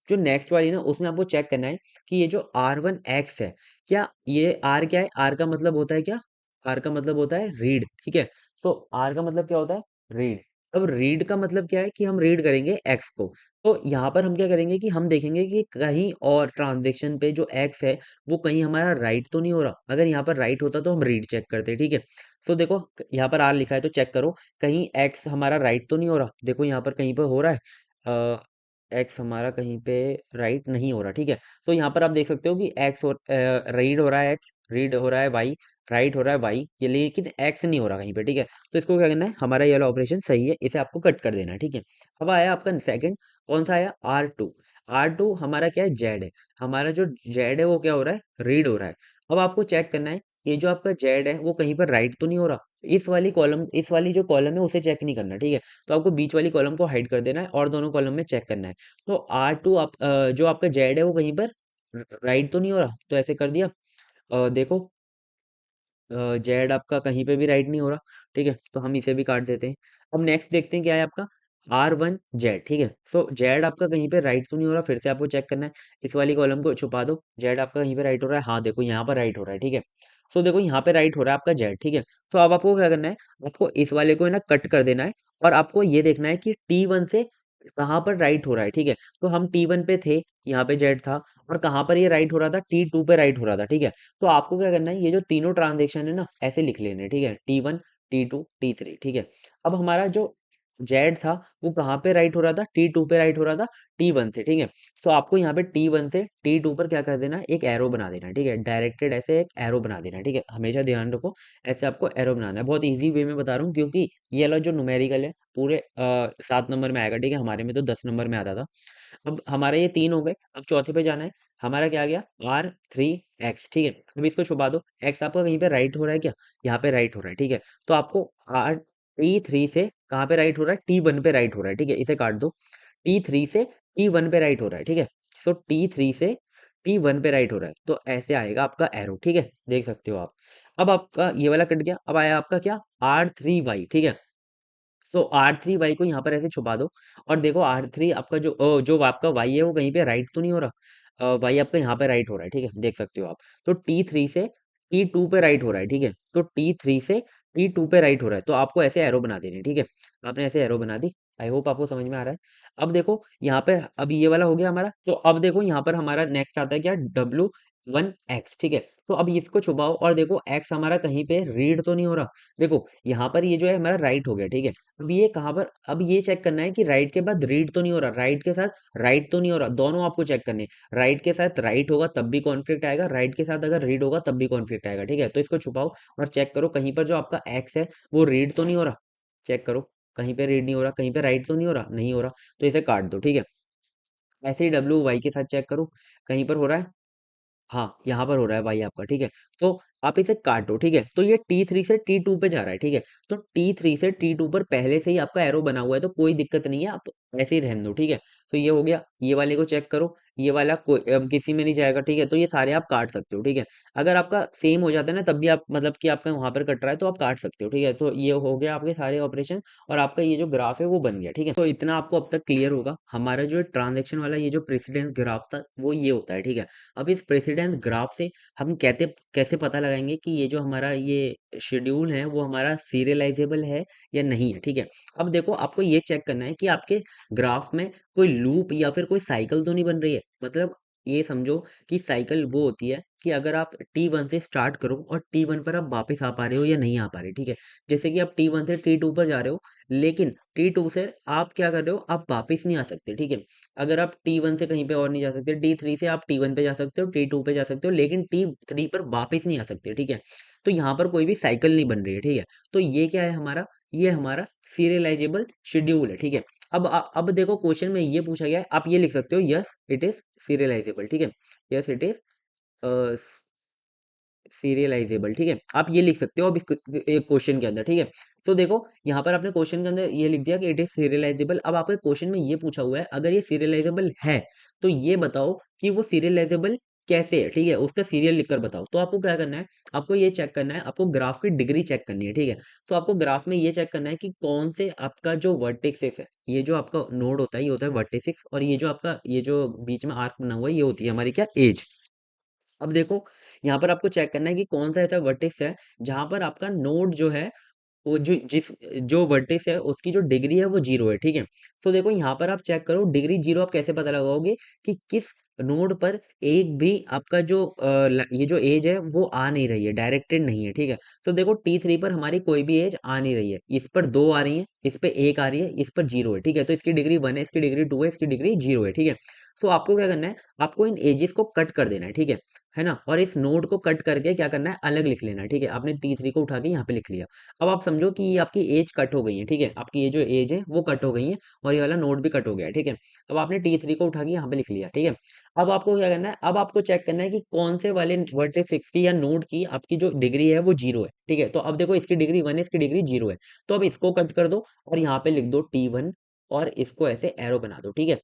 जो नेक्स्ट वाली ना उसमें आपको चेक करना है कि ये जो R1X है, क्या ये R क्या है, R का मतलब होता है क्या, R का मतलब होता है रीड, ठीक है। तो R का मतलब क्या होता है, रीड। अब रीड का मतलब क्या है कि हम रीड करेंगे X को। तो यहाँ पर हम क्या करेंगे कि हम देखेंगे कि कहीं और ट्रांजेक्शन पे जो X है वो कहीं हमारा राइट तो नहीं हो रहा, अगर यहाँ पर राइट होता तो हम रीड चेक करते, ठीक है। सो देखो यहाँ पर R लिखा है तो चेक करो कहीं X हमारा राइट तो नहीं हो रहा। देखो यहाँ पर कहीं पर हो रहा है, एक्स हमारा कहीं पे राइट नहीं हो रहा, ठीक है। तो यहाँ पर आप देख सकते हो कि एक्स और रीड हो रहा है, एक्स रीड हो रहा है, वाई राइट हो रहा है, वाई ये, लेकिन एक्स नहीं हो रहा कहीं पे, ठीक है। तो इसको क्या करना है, हमारा ये वाला ऑपरेशन सही है, इसे आपको कट कर देना है, ठीक है। अब आया आपका सेकंड, कौन सा आया, R2। R2 हमारा क्या है, जेड है। हमारा जो जेड है वो क्या हो रहा है, रीड हो रहा है। अब आपको चेक करना है ये जो आपका जेड है वो कहीं पर राइट तो नहीं हो रहा। इस वाली कॉलम, इस वाली जो कॉलम है उसे चेक नहीं करना, ठीक है। तो आपको बीच वाली कॉलम को हाइड कर देना है और दोनों कॉलम में चेक करना है। तो R2 आप जो आपका जेड है वो कहीं पर राइट तो नहीं हो रहा, तो ऐसे कर दिया। देखो जेड आपका कहीं पे भी राइट नहीं हो रहा, ठीक है। तो हम इसे भी काट देते हैं। अब नेक्स्ट देखते हैं क्या है आपका, R1Z, ठीक है। सो जेड आपका कहीं पे राइट तो नहीं हो रहा, फिर से आपको चेक करना है। इस वाली कॉलम को छुपा दो, जेड आपका कहीं पे राइट हो रहा है, हाँ देखो यहाँ पर राइट हो रहा है, ठीक है। सो देखो यहाँ पे राइट हो रहा है आपका जेड, ठीक है। तो अब आपको क्या करना है, आपको इस वाले को है ना कट कर देना है और आपको ये देखना है कि T1 से कहाँ पर राइट हो रहा है, ठीक है। तो हम T1 पे थे, यहाँ पे जेड था, और कहाँ पर ये राइट हो रहा था, T2 पे राइट हो रहा था, ठीक है। तो आपको क्या करना है, ये जो तीनों ट्रांजेक्शन है ना ऐसे लिख लेने हैं, ठीक है। T1 T2 T3, ठीक है। अब हमारा जो जेड था वो कहाँ पे राइट हो रहा था, T2 पे राइट हो रहा था, T1 से, ठीक है। तो आपको यहाँ पे T1 से T2 पर क्या कर देना है, एक एरो बना देना है, ठीक है, डायरेक्टेड ऐसे एक एरो बना देना है, ठीक है, हमेशा ध्यान रखो ऐसे आपको एरो बनाना है। बहुत ईजी वे में बता रहा हूँ क्योंकि ये वाला जो न्यूमेरिकल है पूरे 7 नंबर में आएगा, ठीक है, हमारे में तो 10 नंबर में आता था। अब हमारे ये 3 हो गए, अब चौथे पे जाना है। हमारा क्या आ गया, R3X, ठीक है। अब इसको छुपा दो, एक्स आपका कहीं पे राइट हो रहा है क्या, यहाँ पे राइट हो रहा है, ठीक है। तो आपको T3 से कहाँ पे राइट हो रहा है, T1 पे राइट हो रहा है, ठीक है, इसे काट दो। T3 से T1 पे राइट हो रहा है, ठीक है। तो T3 से T1 पे राइट हो रहा है, तो ऐसे आएगा आपका एरो, ठीक है, देख सकते हो आप। अब आपका ये वाला कट गया, अब आया आपका क्या, R3Y, ठीक है। सो R3Y को यहाँ पर ऐसे छुपा दो, और देखो R3 आपका जो आपका Y है वो कहीं पे राइट तो नहीं हो रहा, Y आपका यहाँ पे राइट हो रहा है, ठीक है, देख सकते हो आप। तो T3 से T2 पे राइट हो रहा है, ठीक है। तो T3 से T2 पे राइट हो रहा है, तो आपको ऐसे एरो बना देनी है, ठीक है। आपने ऐसे एरो बना दी, आई होप आपको समझ में आ रहा है। अब देखो यहाँ पे, अब ये वाला हो गया हमारा, तो अब देखो यहाँ पर हमारा नेक्स्ट आता है क्या, W1X, ठीक है। तो अब इसको छुपाओ और देखो X हमारा कहीं पे रीड तो नहीं हो रहा। देखो यहाँ पर ये जो है हमारा राइट हो गया, ठीक है। अब ये कहाँ पर, अब ये चेक करना है कि राइट के बाद रीड तो नहीं हो रहा, राइट के साथ राइट तो नहीं हो रहा, दोनों आपको चेक करने हैं। राइट के साथ राइट होगा तब भी कॉन्फ्लिक्ट आएगा, राइट के साथ अगर रीड होगा तब भी कॉन्फ्लिक्ट आएगा, ठीक है। तो इसको छुपाओ और चेक करो कहीं पर जो आपका एक्स है वो रीड तो नहीं हो रहा, चेक करो कहीं पे रीड नहीं हो रहा, कहीं पे राइट तो नहीं हो रहा, नहीं हो रहा, तो इसे काट दो, ठीक है। ऐसे ही W1Y के साथ चेक करो कहीं पर हो रहा है, हाँ, यहाँ पर हो रहा है भाई आपका, ठीक है। तो आप इसे काटो, ठीक है। तो ये T3 से T2 पे जा रहा है, ठीक है। तो T3 से T2 पर पहले से ही आपका एरो बना हुआ है, तो कोई दिक्कत नहीं है, आप ऐसे ही रहने दो, ठीक है। तो ये हो गया, ये वाले को चेक करो, ये वाला कोई किसी में नहीं जाएगा, ठीक है। तो ये सारे आप काट सकते हो, ठीक है। अगर आपका सेम हो जाता है ना, तब भी आप मतलब कि आपका वहां पर कट रहा है तो आप काट सकते हो, ठीक है। तो ये हो गया आपके सारे ऑपरेशन, और आपका ये जो ग्राफ है वो बन गया, ठीक है। तो इतना आपको अब तक क्लियर होगा, हमारा जो ट्रांजेक्शन वाला ये जो प्रेसिडेंस ग्राफ था वो ये होता है, ठीक है। अब इस प्रेसिडेंस ग्राफ से हम कहते कैसे पता लगाएंगे कि ये जो हमारा ये शेड्यूल है वो हमारा सीरियलाइजेबल है या नहीं है, ठीक है। अब देखो आपको ये चेक करना है कि आपके ग्राफ में कोई लूप या फिर कोई साइकिल तो नहीं बन रही है। मतलब ये समझो कि साइकिल वो होती है कि अगर आप T1 से स्टार्ट करो और T1 पर आप वापस आ पा रहे हो या नहीं आ पा रहे, ठीक है। जैसे कि आप T1 से T2 पर जा रहे हो, लेकिन T2 से आप क्या कर रहे हो, आप वापस नहीं आ सकते, ठीक है। अगर आप T1 से कहीं पे और नहीं जा सकते, T3 से आप T1 पे जा सकते हो, T2 पे जा सकते हो, लेकिन T3 पर वापस नहीं आ सकते, ठीक है। तो यहाँ पर कोई भी साइकिल नहीं बन रही है, ठीक है। तो ये क्या है हमारा, ये हमारा सीरियलाइजेबल शेड्यूल है, ठीक है। अब देखो क्वेश्चन में ये पूछा गया है, आप ये लिख सकते हो, यस इट इज सीरियलाइजेबल, ठीक है। यस इट इज सीरियलाइजेबल, ठीक है, आप ये लिख सकते हो अब इस क्वेश्चन के अंदर, ठीक है। तो देखो यहाँ पर आपने क्वेश्चन के अंदर ये लिख दिया कि इट इज सीरियलाइजेबल। अब आपके क्वेश्चन में ये पूछा हुआ है, अगर ये सीरियलाइजेबल है तो ये बताओ कि वो सीरियलाइजेबल कैसे है, ठीक है, उसका सीरियल लिखकर बताओ। तो आपको क्या करना है, आपको ये चेक करना है, आपको ग्राफ की डिग्री चेक करनी है, ठीक है। तो आपको ग्राफ में ये चेक करना है कि कौन से आपका जो वर्टेक्सेस है, ये जो आपका नोड होता है ये होता है वर्टेक्स, और ये जो आपका ये जो बीच में आर्क बना हुआ है ये होती है हमारी क्या, एज। अब देखो यहाँ पर आपको चेक करना है कि कौन सा ऐसा वर्टेक्स है जहां पर आपका नोड जो है वो जो वर्टेक्स है उसकी जो डिग्री है वो 0 है, ठीक है। तो देखो यहाँ पर आप चेक करो डिग्री 0 आप कैसे पता लगाओगे कि किस नोड पर एक भी आपका जो ये जो एज है वो आ नहीं रही है, डायरेक्टेड नहीं है, ठीक है। तो देखो T3 पर हमारी कोई भी एज आ नहीं रही है, इस पर 2 आ रही है, इस पे 1 आ रही है, इस पर 0 है, ठीक है। तो इसकी डिग्री 1 है, इसकी डिग्री 2 है, इसकी डिग्री 0 है, ठीक है। सो आपको क्या करना है, आपको इन एजेस को कट कर देना है, ठीक है ना। और इस नोड को कट करके क्या करना है, अलग लिख लेना है, ठीक है। आपने T3 को उठा के यहाँ पे लिख लिया। अब आप समझो कि ये आपकी एज कट हो गई है, ठीक है, आपकी ये जो एज है वो कट हो गई है, और ये वाला नोड भी कट हो गया है, ठीक है। अब आपने T3 को उठा के यहाँ पे लिख लिया, ठीक है। अब आपको क्या करना है, अब आपको चेक करना है कि कौन से वाले वर्टेक्स की या नोड की आपकी जो डिग्री है वो 0 है, ठीक है। तो अब देखो इसकी डिग्री 1 है, इसकी डिग्री 0 है, तो अब इसको कट कर दो और यहाँ पे लिख दो T1, और इसको ऐसे एरो बना दो, ठीक है।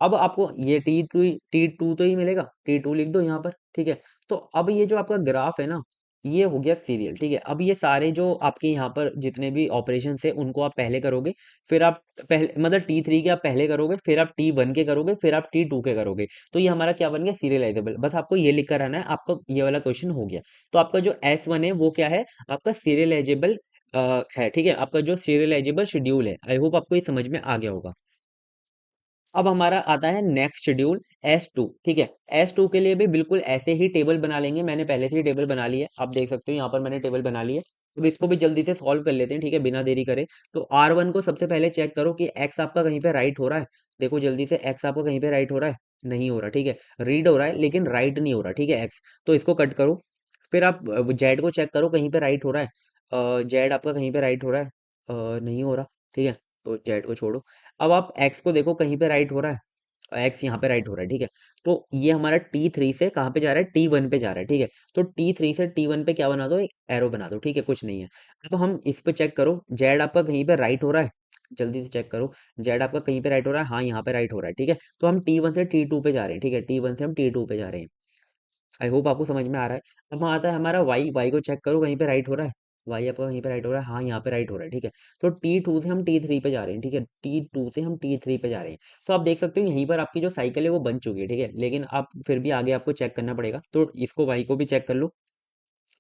अब आपको ये T2 तो ही मिलेगा, T2 लिख दो यहाँ पर, ठीक है। तो अब ये जो आपका ग्राफ है ना, ये हो गया सीरियल, ठीक है। अब ये सारे जो आपके यहाँ पर जितने भी ऑपरेशन है उनको आप पहले करोगे, फिर आप पहले मतलब T3 के आप पहले करोगे, फिर आप T1 के करोगे, फिर आप T2 के करोगे। तो ये हमारा क्या बन गया, सीरियलाइजेबल। बस आपको ये लिख कर आना है, आपका ये वाला क्वेश्चन हो गया। तो आपका जो S1 है वो क्या है, आपका सीरियलाइजेबल है, ठीक है, आपका जो सीरियलाइजेबल शेड्यूल है। आई होप आपको ये समझ में आ गया होगा। अब हमारा आता है नेक्स्ट शेड्यूल S2, ठीक है। S2 के लिए भी बिल्कुल ऐसे ही टेबल बना लेंगे, मैंने पहले से ही टेबल बना ली है, आप देख सकते हो यहाँ पर मैंने टेबल बना ली है। अब इसको भी जल्दी से सॉल्व कर लेते हैं, ठीक है, बिना देरी करे। तो R1 को सबसे पहले चेक करो कि एक्स आपका कहीं पे राइट हो रहा है। देखो जल्दी से, एक्स आपका कहीं पे राइट हो रहा है? नहीं हो रहा, ठीक है। रीड हो रहा है लेकिन राइट नहीं हो रहा, ठीक है, एक्स। तो इसको कट करो। फिर आप जेड को चेक करो कहीं पे राइट हो रहा है। जेड आपका कहीं पे राइट हो रहा है? नहीं हो रहा, ठीक है। तो जेड को छोड़ो। अब आप एक्स को देखो कहीं पे राइट हो रहा है? एक्स यहाँ पे राइट हो रहा है, ठीक है। तो ये हमारा T3 से कहाँ पे जा रहा है? T1 पे जा रहा है, ठीक है। तो T3 से T1 पे क्या बना दो? एक एरो बना दो, ठीक है, कुछ नहीं है। अब हम इस पे चेक करो, जेड आपका कहीं पे राइट हो रहा है? जल्दी से चेक करो, जेड आपका कहीं पे राइट हो रहा है? हाँ, यहाँ पे राइट हो रहा है, ठीक है। तो हम T1 से T2 पे जा रहे हैं, ठीक है, T1 से हम T2 पे जा रहे हैं। आई होप आपको समझ में आ रहा है। अब वहाँ आता है हमारा वाई, वाई को चेक करो कहीं पे राइट हो रहा है? वाई आपका कहीं पे राइट हो रहा है? हाँ, यहाँ पे राइट हो रहा है, ठीक है। तो T2 से हम T3 पे जा रहे हैं, ठीक है, T2 से हम T3 पे जा रहे हैं। तो आप देख सकते हो यहीं पर आपकी जो साइकिल है वो बन चुकी है, ठीक है, लेकिन आप फिर भी आगे आपको चेक करना पड़ेगा। तो इसको वाई को भी चेक कर लो,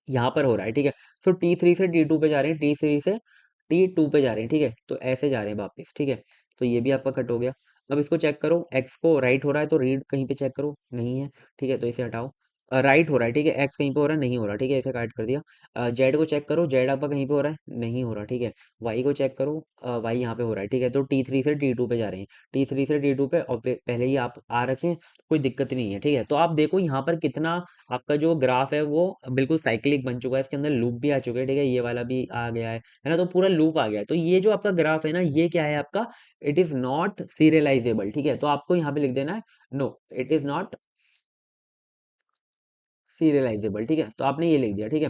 यहाँ पर हो रहा है, ठीक है। सो T3 से T2 पे जा रहे हैं, T3 से T2 पे जा रहे हैं, ठीक है, तो ऐसे जा रहे हैं वापस, ठीक है। तो ये भी आपका कट हो गया। अब इसको चेक करो, एक्स को राइट हो रहा है तो रीड कहीं पे चेक करो, नहीं है, ठीक है, तो इसे हटाओ। राइट हो रहा है, ठीक है, एक्स कहीं पे हो रहा है? नहीं हो रहा, ठीक है, इसे काट कर दिया। जेड को चेक करो, जेड आपका कहीं पे हो रहा है? नहीं हो रहा, ठीक है। वाई को चेक करो, वाई यहाँ पे हो रहा है, ठीक है। तो T3 से T2 पे जा रहे हैं, T3 से T2 पे, और पहले ही आप आ रखे हैं, कोई दिक्कत नहीं है, ठीक है। तो आप देखो यहाँ पर कितना आपका जो ग्राफ है वो बिल्कुल साइक्लिक बन चुका है, इसके अंदर लूप भी आ चुके हैं, ठीक है, ये वाला भी आ गया है ना, तो पूरा लूप आ गया है। तो ये जो आपका ग्राफ है ना, ये क्या है आपका? इट इज नॉट सीरियलाइजेबल, ठीक है। तो आपको यहाँ पे लिख देना है, no it is not serializable, ठीक है, तो आपने ये लिख दिया, ठीक है।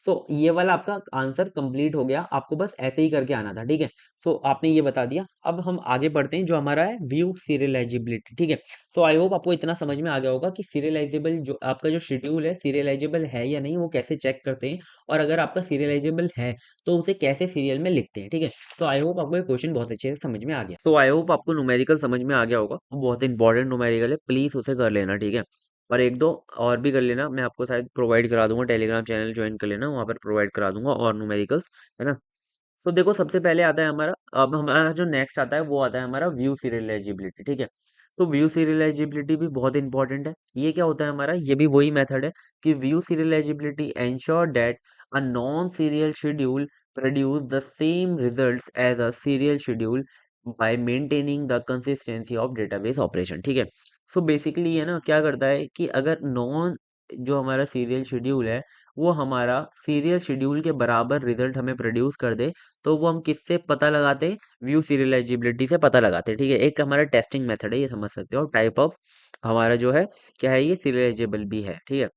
सो ये वाला आपका आंसर कंप्लीट हो गया, आपको बस ऐसे ही करके आना था, ठीक है। सो आपने ये बता दिया। अब हम आगे बढ़ते हैं, जो हमारा है व्यू सीरियलाइजेबिलिटी, ठीक है। सो आई होप आपको इतना समझ में आ गया होगा कि सीरियलाइजेबल जो आपका जो शेड्यूल है, सीरियलाइजेबल है या नहीं, वो कैसे चेक करते हैं, और अगर आपका सीरियलाइजेबल है तो उसे कैसे सीरियल में लिखते हैं, ठीक है। तो आई होप आपको ये क्वेश्चन बहुत अच्छे से समझ में आ गया। तो आई होप आपको न्यूमेरिकल समझ में आ गया होगा, वो बहुत इंपॉर्टेंट न्यूमेरिकल है, प्लीज उसे कर लेना, ठीक है। और एक दो और भी कर लेना, मैं आपको शायद प्रोवाइड करा दूंगा, टेलीग्राम चैनल ज्वाइन कर लेना, वहाँ पर प्रोवाइड करा दूंगा और न्यूमेरिकल्स, है ना। तो देखो सबसे पहले आता है हमारा, अब हमारा जो नेक्स्ट आता है वो आता है हमारा व्यू सीरियलाइजेबिलिटी, ठीक है। तो व्यू सीरियलाइजेबिलिटी भी बहुत इंपॉर्टेंट है। ये क्या होता है हमारा? ये भी वही मेथड है कि view serializability ensure that a non serial schedule produce the same results as a serial schedule by maintaining the consistency of database operation, ठीक है। सो बेसिकली ये ना क्या करता है कि अगर नॉन जो हमारा सीरियल शेड्यूल है वो हमारा सीरियल शेड्यूल के बराबर रिजल्ट हमें प्रोड्यूस कर दे, तो वो हम किससे पता लगाते हैं? व्यू सीरियलाइजेबिलिटी से पता लगाते हैं, ठीक है। एक हमारा टेस्टिंग मेथड है, ये समझ सकते हो, टाइप ऑफ हमारा जो है क्या है, ये सीरियलाइजेबल भी है, ठीक है।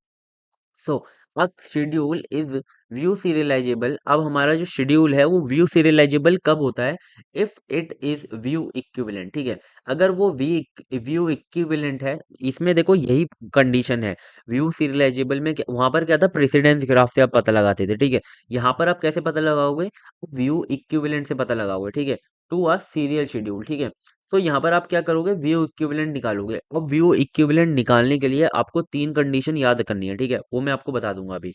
So a schedule is view serializable. अब हमारा जो शेड्यूल है वो व्यू सीरियलाइजेबल कब होता है? If it is view equivalent, ठीक है। अगर वो व्यू इक्विवेलेंट है, इसमें देखो यही कंडीशन है। व्यू सीरियलाइजेबल में वहां पर क्या था? प्रेसिडेंस ग्राफ से आप पता लगाते थे, ठीक है। यहाँ पर आप कैसे पता लगाओगे? व्यू इक्विवेलेंट से पता लगाओगे, ठीक है, टू अ सीरियल शेड्यूल, ठीक है। तो यहाँ पर आप क्या करोगे? व्यू इक्विवेलेंट निकालोगे। अब व्यू इक्विवेलेंट निकालने के लिए आपको तीन कंडीशन याद करनी है, ठीक है, वो मैं आपको बता दूंगा अभी।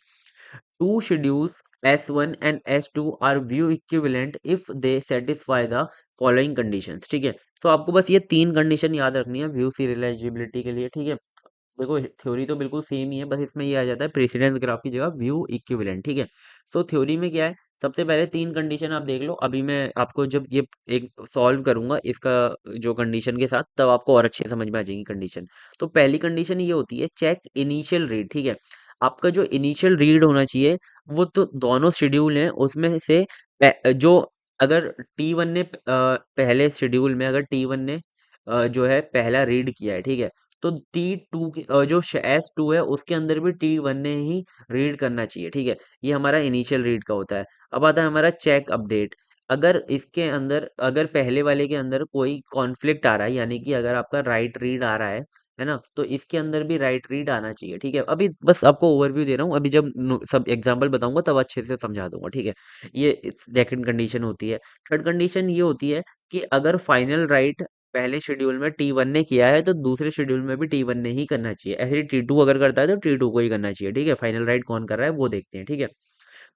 Two schedules S1 and S2 are view equivalent if they satisfy the following conditions, ठीक है। तो आपको बस ये तीन कंडीशन याद रखनी है व्यू सीरियलाइजेबिलिटी के लिए, ठीक है। देखो थ्योरी तो बिल्कुल सेम ही है, बस इसमें ये आ जाता है प्रेसिडेंस ग्राफ की जगह व्यू इक्विवेलेंट, ठीक है। सो थ्योरी में क्या है? सबसे पहले तीन कंडीशन आप देख लो, अभी मैं आपको जब ये एक सॉल्व करूंगा इसका जो कंडीशन के साथ, तब आपको और अच्छे समझ में आ जाएगी कंडीशन। तो पहली कंडीशन ये होती है चेक इनिशियल रीड, ठीक है। आपका जो इनिशियल रीड होना चाहिए वो तो दोनों शेड्यूल हैं उसमें से जो अगर T1 ने पहले शेड्यूल में अगर T1 ने जो है पहला रीड किया है, ठीक है, तो T2 जो S2 है उसके अंदर भी T1 ने ही रीड करना चाहिए, ठीक है। ये हमारा इनिशियल रीड का होता है। अब आता है हमारा चेक अपडेट। अगर इसके अंदर अगर पहले वाले के अंदर कोई कॉन्फ्लिक्ट आ रहा है, यानी कि अगर आपका राइट रीड आ रहा है ना, तो इसके अंदर भी राइट रीड आना चाहिए, ठीक है। अभी बस आपको ओवरव्यू दे रहा हूँ, अभी जब सब एग्जांपल बताऊंगा तब अच्छे से समझा दूंगा, ठीक है। ये सेकंड कंडीशन होती है। थर्ड कंडीशन ये होती है कि अगर फाइनल राइट पहले शेड्यूल में T1 ने किया है तो दूसरे शेड्यूल में भी T1 ने ही करना चाहिए। ऐसे ही T2 अगर करता है तो T2 को ही करना चाहिए, ठीक है। फाइनल राइट कौन कर रहा है वो देखते हैं, ठीक है।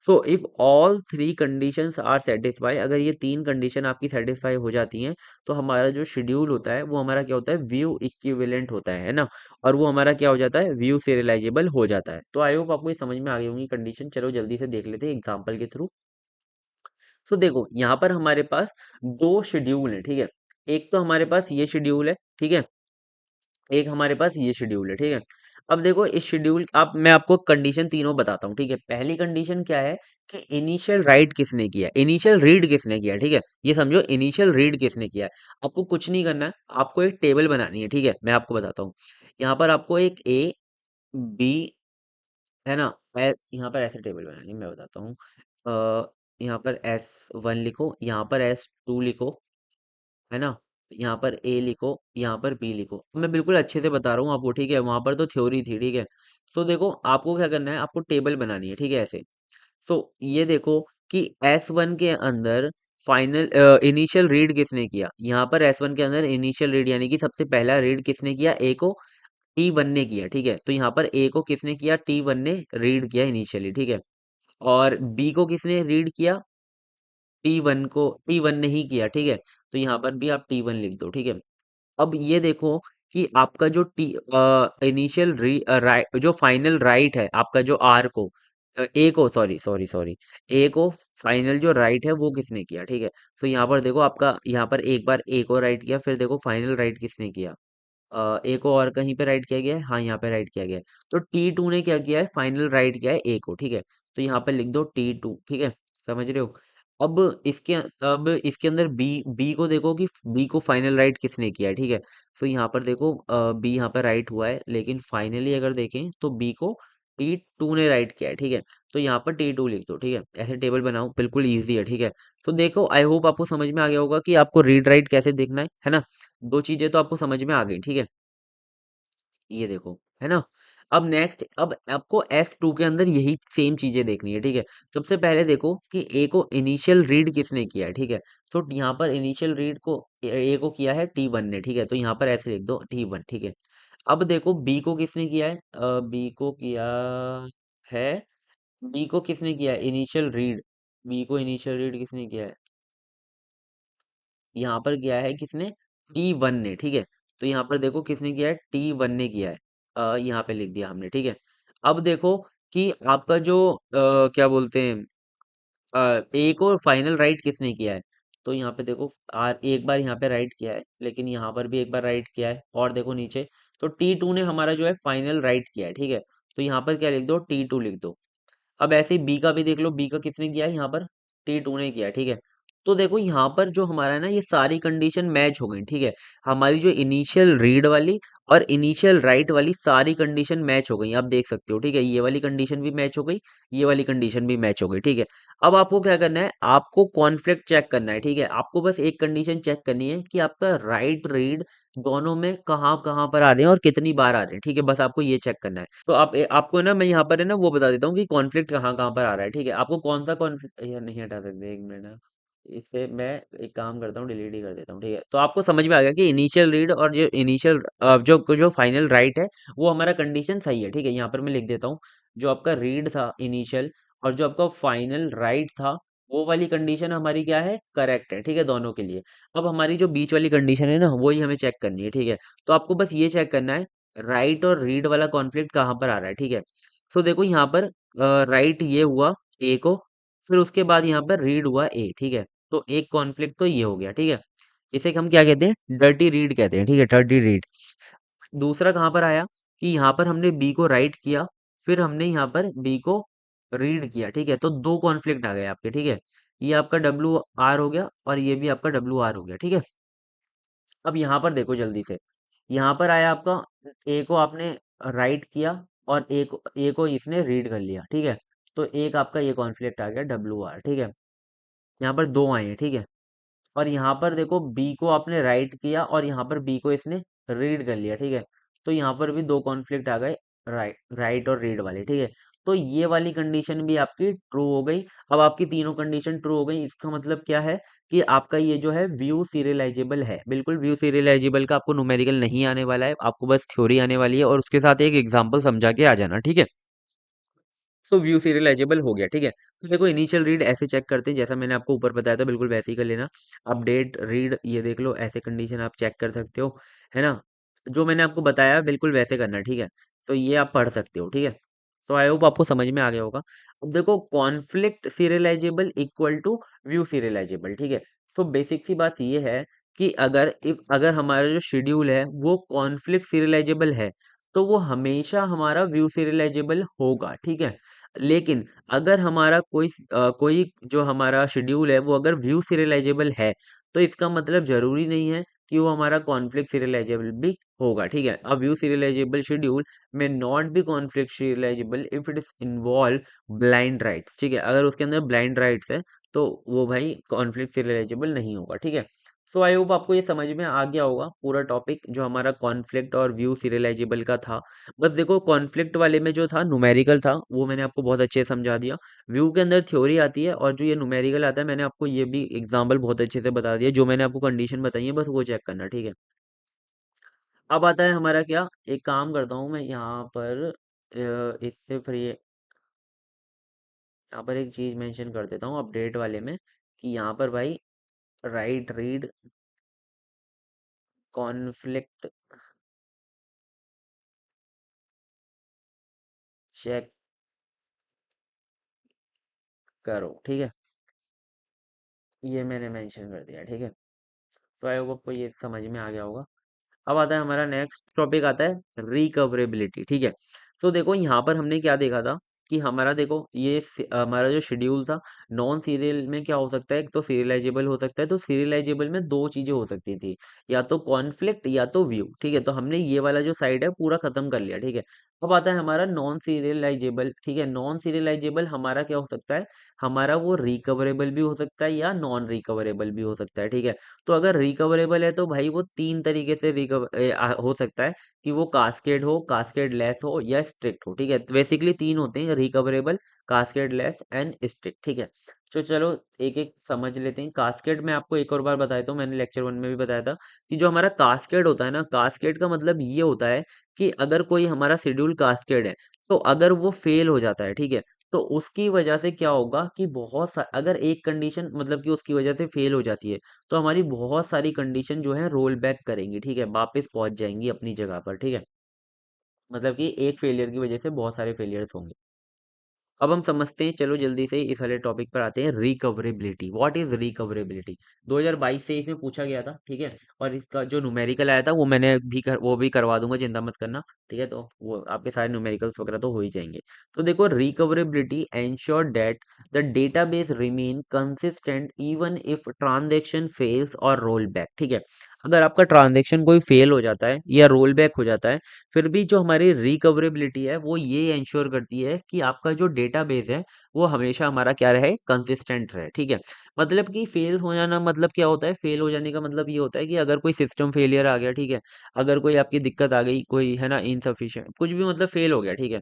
So if all three conditions are satisfy, अगर ये तीन कंडीशन आपकी सेटिस्फाई हो जाती हैं, तो हमारा जो शेड्यूल होता है वो हमारा क्या होता है, व्यू इक्विवेलेंट होता है ना, और वो हमारा क्या हो जाता है, व्यू सीरियलाइजेबल हो जाता है। तो आई होप आपको ये समझ में आ गई होंगी कंडीशन। चलो जल्दी से देख लेते हैं एग्जाम्पल के थ्रू। सो देखो यहाँ पर हमारे पास दो शेड्यूल है, ठीक है। एक तो हमारे पास ये शेड्यूल है, ठीक है, एक हमारे पास ये शेड्यूल है, ठीक है। अब देखो इस शेड्यूल, अब मैं आपको कंडीशन तीनों बताता हूँ, ठीक है। पहली कंडीशन क्या है कि इनिशियल राइट किसने किया, इनिशियल रीड किसने किया, ठीक है। ये समझो इनिशियल रीड किसने किया है। आपको कुछ नहीं करना है, आपको एक टेबल बनानी है, ठीक है। मैं आपको बताता हूँ, यहाँ पर आपको एक ए बी, है ना, यहाँ पर ऐसे टेबल बनानी है, मैं बताता हूँ। यहाँ पर S1 लिखो, यहाँ पर S2 लिखो, है ना, यहाँ पर ए लिखो, यहाँ पर बी लिखो। मैं बिल्कुल अच्छे से बता रहा हूँ आपको, ठीक है। वहां पर तो थ्योरी थी, ठीक है। सो देखो आपको क्या करना है, आपको टेबल बनानी है, ठीक है, ऐसे। सो ये देखो कि S1 के अंदर फाइनल इनिशियल रीड किसने किया, यहाँ पर S1 के अंदर इनिशियल रीड यानी कि सबसे पहला रीड किसने किया, ए को T1 ने किया, ठीक है। तो यहाँ पर ए को किसने किया, T1 ने रीड किया इनिशियली, ठीक है। और बी को किसने रीड किया, T1 को T1 ने ही किया, ठीक है। तो यहाँ पर भी आप T1 लिख दो, ठीक है। अब ये देखो कि आपका जो टी इनिशियल जो फाइनल राइट है आपका, जो आर को ए को, सॉरी सॉरी सॉरी, ए को फाइनल जो राइट है वो किसने किया, ठीक है। तो यहाँ पर देखो आपका, यहाँ पर एक बार ए को राइट किया, फिर देखो फाइनल राइट किसने किया, ए को और कहीं पे राइट किया गया है, हाँ यहाँ पे राइट किया गया है। तो T2 ने क्या किया है, फाइनल राइट किया है ए को, ठीक है। तो यहाँ पे लिख दो T2, ठीक है, समझ रहे हो। अब इसके अंदर बी को देखो कि बी को फाइनल राइट किसने किया है, ठीक है। तो यहाँ पर देखो बी यहाँ पर राइट हुआ है, लेकिन फाइनली अगर देखें तो बी को T2 ने राइट किया है, ठीक है। तो यहाँ पर T2 लिख दो, ठीक है। ऐसे टेबल बनाओ, बिल्कुल ईजी है, ठीक है। तो देखो आई होप आपको समझ में आ गया होगा कि आपको रीड राइट कैसे देखना है ना। दो चीजें तो आपको समझ में आ गई, ठीक है। ये देखो, है ना। अब नेक्स्ट, अब आपको S2 के अंदर यही सेम चीजें देखनी है, ठीक है। सबसे पहले देखो कि ए को इनिशियल रीड किसने किया है, ठीक है। तो यहाँ पर इनिशियल रीड को ए को किया है T1 ने, ठीक है। तो यहाँ पर ऐसे लिख दो T1, ठीक है। अब देखो बी को किसने किया है, बी को किया है, बी को किसने किया है इनिशियल रीड, बी को इनिशियल रीड किसने किया है, यहाँ पर किया है किसने, T1 ने, ठीक है। तो यहाँ पर देखो किसने किया है, T1 ने किया है, यहाँ पे लिख दिया हमने, ठीक है। अब देखो कि आपका जो क्या बोलते हैं, ए को फाइनल राइट किसने किया है। तो यहाँ पे देखो एक बार यहाँ पे राइट किया है, लेकिन यहाँ पर भी एक बार राइट किया है, और देखो नीचे, तो T2 ने हमारा जो है फाइनल राइट किया है, ठीक है। तो यहाँ पर क्या लिख दो, T2 लिख दो। अब ऐसे ही बी का भी देख लो, बी का किसने किया है, यहाँ पर T2 ने किया है, ठीक है। तो देखो यहाँ पर जो हमारा है ना, ये सारी कंडीशन मैच हो गई, ठीक है। हमारी जो इनिशियल रीड वाली और इनिशियल राइट वाली सारी कंडीशन मैच हो गई, आप देख सकते हो, ठीक है। ये वाली कंडीशन भी मैच हो गई, ये वाली कंडीशन भी मैच हो गई, ठीक है। अब आपको क्या करना है, आपको कॉन्फ्लिक्ट चेक करना है, ठीक है। आपको बस एक कंडीशन चेक करनी है कि आपका राइट रीड दोनों में कहाँ कहाँ पर आ रहे हैं और कितनी बार आ रहे हैं, ठीक है। बस आपको ये चेक करना है। तो आपको ना मैं यहाँ पर है ना वो बता देता हूँ कि कॉन्फ्लिक्ट कहाँ कहाँ पर आ रहा है, ठीक है। आपको कौन सा कॉन्फ्लिक्ट, यार नहीं हटा सकते, एक मिनट ना, इसे मैं एक काम करता हूँ, डिलीट ही कर देता हूँ, ठीक है। तो आपको समझ में आ गया कि इनिशियल रीड और जो इनिशियल जो जो फाइनल राइट है वो हमारा कंडीशन सही है, ठीक है। यहाँ पर मैं लिख देता हूँ, जो आपका रीड था इनिशियल और जो आपका फाइनल राइट था, वो वाली कंडीशन हमारी क्या है, करेक्ट है, ठीक है, दोनों के लिए। अब हमारी जो बीच वाली कंडीशन है ना, वही हमें चेक करनी है, ठीक है। तो आपको बस ये चेक करना है, राइट और रीड वाला कॉन्फ्लिक्ट कहाँ पर आ रहा है, ठीक है। सो देखो यहाँ पर राइट ये हुआ ए को, फिर उसके बाद यहाँ पर रीड हुआ ए, ठीक है। तो एक कॉन्फ्लिक्ट तो ये हो गया, ठीक है। इसे हम क्या कहते हैं, डर्टी रीड कहते हैं, ठीक है, डर्टी रीड। दूसरा कहाँ पर आया कि यहाँ पर हमने बी को राइट किया, फिर हमने यहाँ पर बी को रीड किया, ठीक है। तो दो कॉन्फ्लिक्ट आ गए आपके, ठीक है। ये आपका डब्ल्यू आर हो गया और ये भी आपका डब्ल्यू आर हो गया, ठीक है। अब यहाँ पर देखो जल्दी से, यहाँ पर आया आपका, ए को आपने राइट किया और ए को इसने रीड कर लिया, ठीक है। तो एक आपका ये कॉन्फ्लिक्ट आ गया डब्ल्यू आर, ठीक है। यहाँ पर दो आए हैं, ठीक है। और यहाँ पर देखो बी को आपने राइट किया और यहाँ पर बी को इसने रीड कर लिया, ठीक है। तो यहाँ पर भी दो कॉन्फ्लिक्ट आ गए, राइट राइट और रीड वाले, ठीक है। तो ये वाली कंडीशन भी आपकी ट्रू हो गई। अब आपकी तीनों कंडीशन ट्रू हो गई, इसका मतलब क्या है कि आपका ये जो है व्यू सीरियलाइजेबल है, बिल्कुल व्यू सीरियलाइजेबल का आपको न्यूमेरिकल नहीं आने वाला है, आपको बस थ्योरी आने वाली है और उसके साथ एक एग्जाम्पल समझा के आ जाना, ठीक है। सो व्यू सीरियलाइजेबल हो गया, ठीक है। तो देखो इनिशियल रीड ऐसे चेक करते हैं जैसा मैंने आपको ऊपर बताया था, बिल्कुल वैसे ही कर लेना। अपडेट रीड ये देख लो, ऐसे कंडीशन आप चेक कर सकते हो, है ना। जो मैंने आपको बताया बिल्कुल वैसे करना, ठीक है। तो ये आप पढ़ सकते हो, ठीक है। सो आई होप आपको समझ में आ गया होगा। अब देखो conflict serializable equal to view serializable, ठीक है। सो बेसिक सी बात ये है कि अगर हमारा जो शेड्यूल है वो कॉन्फ्लिक्ट सीरियलाइजेबल है, तो वो हमेशा हमारा व्यू सीरियलाइजेबल होगा, ठीक है। लेकिन अगर हमारा कोई जो हमारा शेड्यूल है वो अगर व्यू सीरियलाइजेबल है, तो इसका मतलब जरूरी नहीं है कि वो हमारा कॉन्फ्लिक्ट सीरियलाइजेबल भी होगा, ठीक है। अब व्यू सीरियलाइजेबल शेड्यूल में not be conflict serialisable if it is involve blind rights, ठीक है। अगर उसके अंदर ब्लाइंड राइट्स है तो वो भाई कॉन्फ्लिक्ट सीरियलाइजेबल नहीं होगा, ठीक है। सो आई होप आपको ये समझ में आ गया होगा पूरा टॉपिक जो हमारा कॉन्फ्लिक्ट और व्यू सीरियलाइजेबल का था। बस देखो कॉन्फ्लिक्ट वाले में जो था न्यूमेरिकल था वो मैंने आपको बहुत अच्छे से समझा दिया। व्यू के अंदर थ्योरी आती है और जो ये न्यूमेरिकल आता है मैंने आपको ये भी एग्जांपल बहुत अच्छे से बता दिया, जो मैंने आपको कंडीशन बताई है बस वो चेक करना, ठीक है। अब आता है हमारा क्या, एक काम करता हूँ मैं यहाँ पर इससे फ्री यहाँ पर एक चीज मेंशन कर देता हूँ अपडेट वाले में, कि यहाँ पर भाई राइट रीड कॉन्फ्लिक्ट चेक करो, ठीक है। ये मैंने मेंशन कर दिया, ठीक है। तो आई होप आपको ये समझ में आ गया होगा। अब आता है हमारा नेक्स्ट टॉपिक आता है रिकवरेबिलिटी, ठीक है। तो देखो यहाँ पर हमने क्या देखा था कि हमारा देखो हमारा जो शेड्यूल था नॉन सीरियल में क्या हो सकता है, एक तो सीरियलाइजेबल हो सकता है, तो सीरियलाइजेबल में दो चीजें हो सकती थी, या तो कॉन्फ्लिक्ट या तो व्यू, ठीक है। तो हमने ये वाला जो साइड है पूरा खत्म कर लिया, ठीक है। अब आता है हमारा नॉन सीरियलाइजेबल, ठीक है। नॉन सीरियलाइजेबल हमारा क्या हो सकता है, हमारा वो रिकवरेबल भी हो सकता है या नॉन रिकवरेबल भी हो सकता है, ठीक है। तो अगर रिकवरेबल है तो भाई वो तीन तरीके से हो सकता है, कि वो कास्केड हो, कास्केड लेस हो या स्ट्रिक्ट हो, ठीक है। तो बेसिकली तीन होते हैं, recoverable, cascade less and strict, ठीक है। तो चलो एक एक समझ लेते हैं। कास्केड में आपको एक और बार बताया था, मैंने लेक्चर 1 में भी बताया था कि जो हमारा कास्केड होता है ना, कास्केड का मतलब ये होता है कि अगर कोई हमारा शेड्यूल कास्केड है, तो अगर वो फेल हो जाता है, ठीक है, तो उसकी वजह से क्या होगा कि अगर एक कंडीशन मतलब कि उसकी वजह से फेल हो जाती है, तो हमारी बहुत सारी कंडीशन जो है रोल बैक करेंगी, ठीक है, वापस पहुंच जाएंगी अपनी जगह पर, ठीक है। मतलब कि एक फेलियर की वजह से बहुत सारे फेलियर्स होंगे। अब हम समझते हैं, चलो जल्दी से इस वाले टॉपिक पर आते हैं, रिकवरेबिलिटी। What is recoverability? 2022 से इसमें पूछा गया था, ठीक है। और इसका जो न्यूमेरिकल आया था वो वो भी करवा दूंगा, चिंता मत करना, ठीक है। तो वो आपके सारे न्यूमेरिकल्स वगैरह तो हो ही जाएंगे। तो देखो recoverability ensure that the database remain consistent even if transaction fails और रोल बैक, ठीक है। अगर आपका ट्रांजेक्शन कोई फेल हो जाता है या रोल बैक हो जाता है, फिर भी जो हमारी रिकवरेबिलिटी है वो ये इंश्योर करती है कि आपका जो डेटाबेस है वो हमेशा हमारा क्या रहे, कंसिस्टेंट रहे, ठीक है। मतलब कि फेल हो जाना मतलब क्या होता है, फेल हो जाने का मतलब ये होता है कि अगर कोई सिस्टम फेलियर आ गया, ठीक है, अगर कोई आपकी दिक्कत आ गई, कोई है ना इनसफिशिएंट कुछ भी, मतलब फेल हो गया, ठीक है।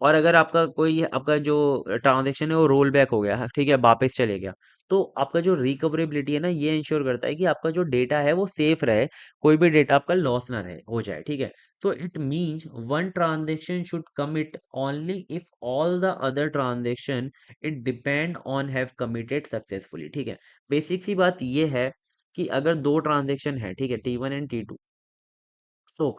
और अगर आपका जो ट्रांजेक्शन है वो रोल बैक हो गया, ठीक है, वापस चले गया, तो आपका जो रिकवरेबिलिटी है ना ये इंश्योर करता है कि आपका जो डेटा है वो सेफ रहे, कोई भी डेटा आपका लॉस ना रहे हो जाए, ठीक है। So it means one transaction should commit only if all the other transaction it depend on have committed successfully, ठीक है। बेसिक सी बात ये है कि अगर दो ट्रांजेक्शन है, ठीक है, T1 एंड T2, तो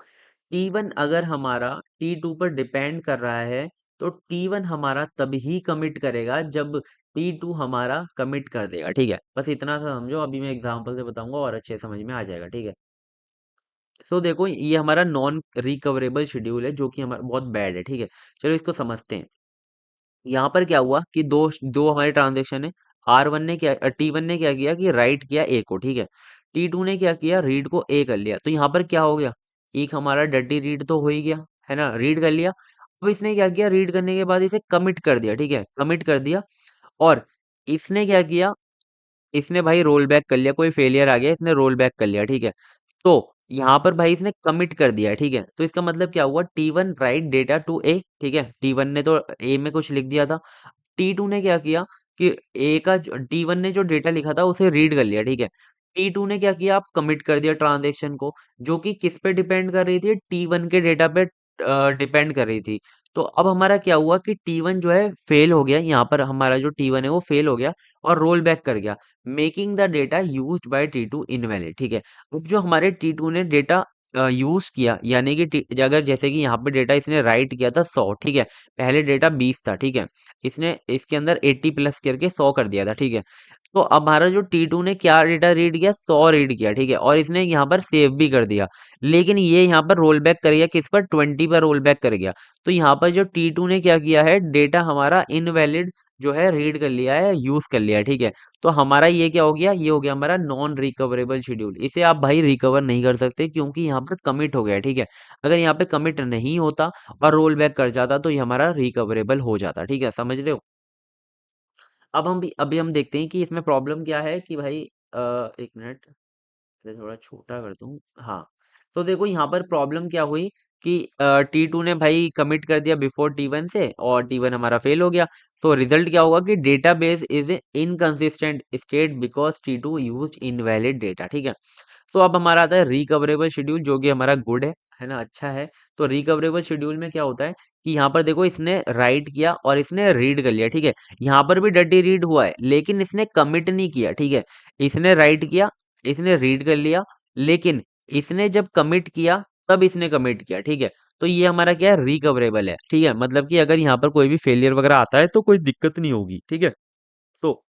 T1 अगर हमारा T2 पर डिपेंड कर रहा है, तो T1 हमारा तभी कमिट करेगा जब T2 हमारा कमिट कर देगा, ठीक है। बस इतना सा समझो, अभी मैं एग्जांपल से बताऊंगा और अच्छे से समझ में आ जाएगा, ठीक है। सो देखो ये हमारा नॉन रिकवरेबल शेड्यूल है जो कि हमारा बहुत बैड है, ठीक है। चलो इसको समझते हैं। यहाँ पर क्या हुआ कि दो दो हमारे ट्रांजेक्शन है। R1 ने क्या, T1 ने क्या किया कि राइट किया A को, ठीक है। T2 ने क्या किया, रीड को A कर लिया। तो यहाँ पर क्या हो गया, एक हमारा डर्टी रीड तो हो ही गया, है ना, रीड कर लिया। अब इसने क्या किया, रीड करने के बाद इसे कमिट कर दिया, ठीक है, कमिट कर दिया। और इसने क्या किया, इसने भाई रोल बैक कर लिया, कोई फेलियर आ गया, इसने रोल बैक कर लिया, ठीक है। तो यहाँ पर भाई इसने कमिट कर दिया है, ठीक है। तो इसका मतलब क्या हुआ, T1 राइट डेटा टू ए, ठीक है, T1 ने तो ए में कुछ लिख दिया था। T2 ने क्या किया कि T1 ने जो डेटा लिखा था उसे रीड कर लिया, ठीक है। T2 ने क्या किया, आप कमिट कर दिया ट्रांजेक्शन को, जो कि किस पे डिपेंड कर रही थी, T1 के डेटा पे डिपेंड कर रही थी। तो अब हमारा क्या हुआ कि T1 जो है फेल हो गया, यहाँ पर हमारा जो T1 है वो फेल हो गया और रोल बैक कर गया, making the data used by T2 invalid. ठीक है, अब जो हमारे T2 ने डेटा यूज किया, यानी कि अगर जैसे कि यहाँ पे डेटा इसने राइट किया था 100, ठीक है, पहले डेटा 20 था, ठीक है, इसने इसके अंदर 80 प्लस करके 100 कर दिया था, ठीक है। तो अब हमारा जो T2 ने क्या डेटा रीड किया, 100 रीड किया, ठीक है, और इसने यहाँ पर सेव भी कर दिया, लेकिन ये यहाँ पर रोल बैक कर गया, किस पर, 20 पर रोल बैक कर गया। तो यहाँ पर जो T2 ने क्या किया है, डेटा हमारा इनवैलिड जो है रीड कर लिया है, यूज कर लिया है, ठीक है। तो हमारा ये क्या हो गया, ये हो गया हमारा नॉन रिकवरेबल शेड्यूल। इसे आप भाई रिकवर नहीं कर सकते क्योंकि यहाँ पर कमिट हो गया है, ठीक है। अगर यहाँ पे कमिट नहीं होता और रोल बैक कर जाता तो ये हमारा रिकवरेबल हो जाता, ठीक है, समझ रहे हो। अब हम भी अभी हम देखते हैं कि इसमें प्रॉब्लम क्या है कि भाई एक मिनट, इसे थोड़ा छोटा कर दूं। हाँ, तो देखो यहाँ पर प्रॉब्लम क्या हुई कि T2 ने भाई कमिट कर दिया बिफोर T1 से और T1 हमारा फेल हो गया। तो रिजल्ट क्या होगा कि database is inconsistent state because T2 used invalid data, ठीक है। तो अब हमारा आता है रिकवरेबल शेड्यूल, जो कि हमारा गुड है ना, अच्छा है। तो रिकवरेबल शेड्यूल में क्या होता है कि यहाँ पर देखो इसने राइट किया और इसने रीड कर लिया, ठीक है, यहाँ पर भी डटी रीड हुआ है लेकिन इसने कमिट नहीं किया, ठीक है। इसने राइट किया, इसने रीड कर लिया, लेकिन इसने जब कमिट किया तब इसने कमिट किया, ठीक है। तो ये हमारा क्या है, रिकवरेबल है, ठीक है, मतलब कि अगर यहाँ पर कोई भी फेलियर वगैरह आता है तो कोई दिक्कत नहीं होगी, ठीक है। तो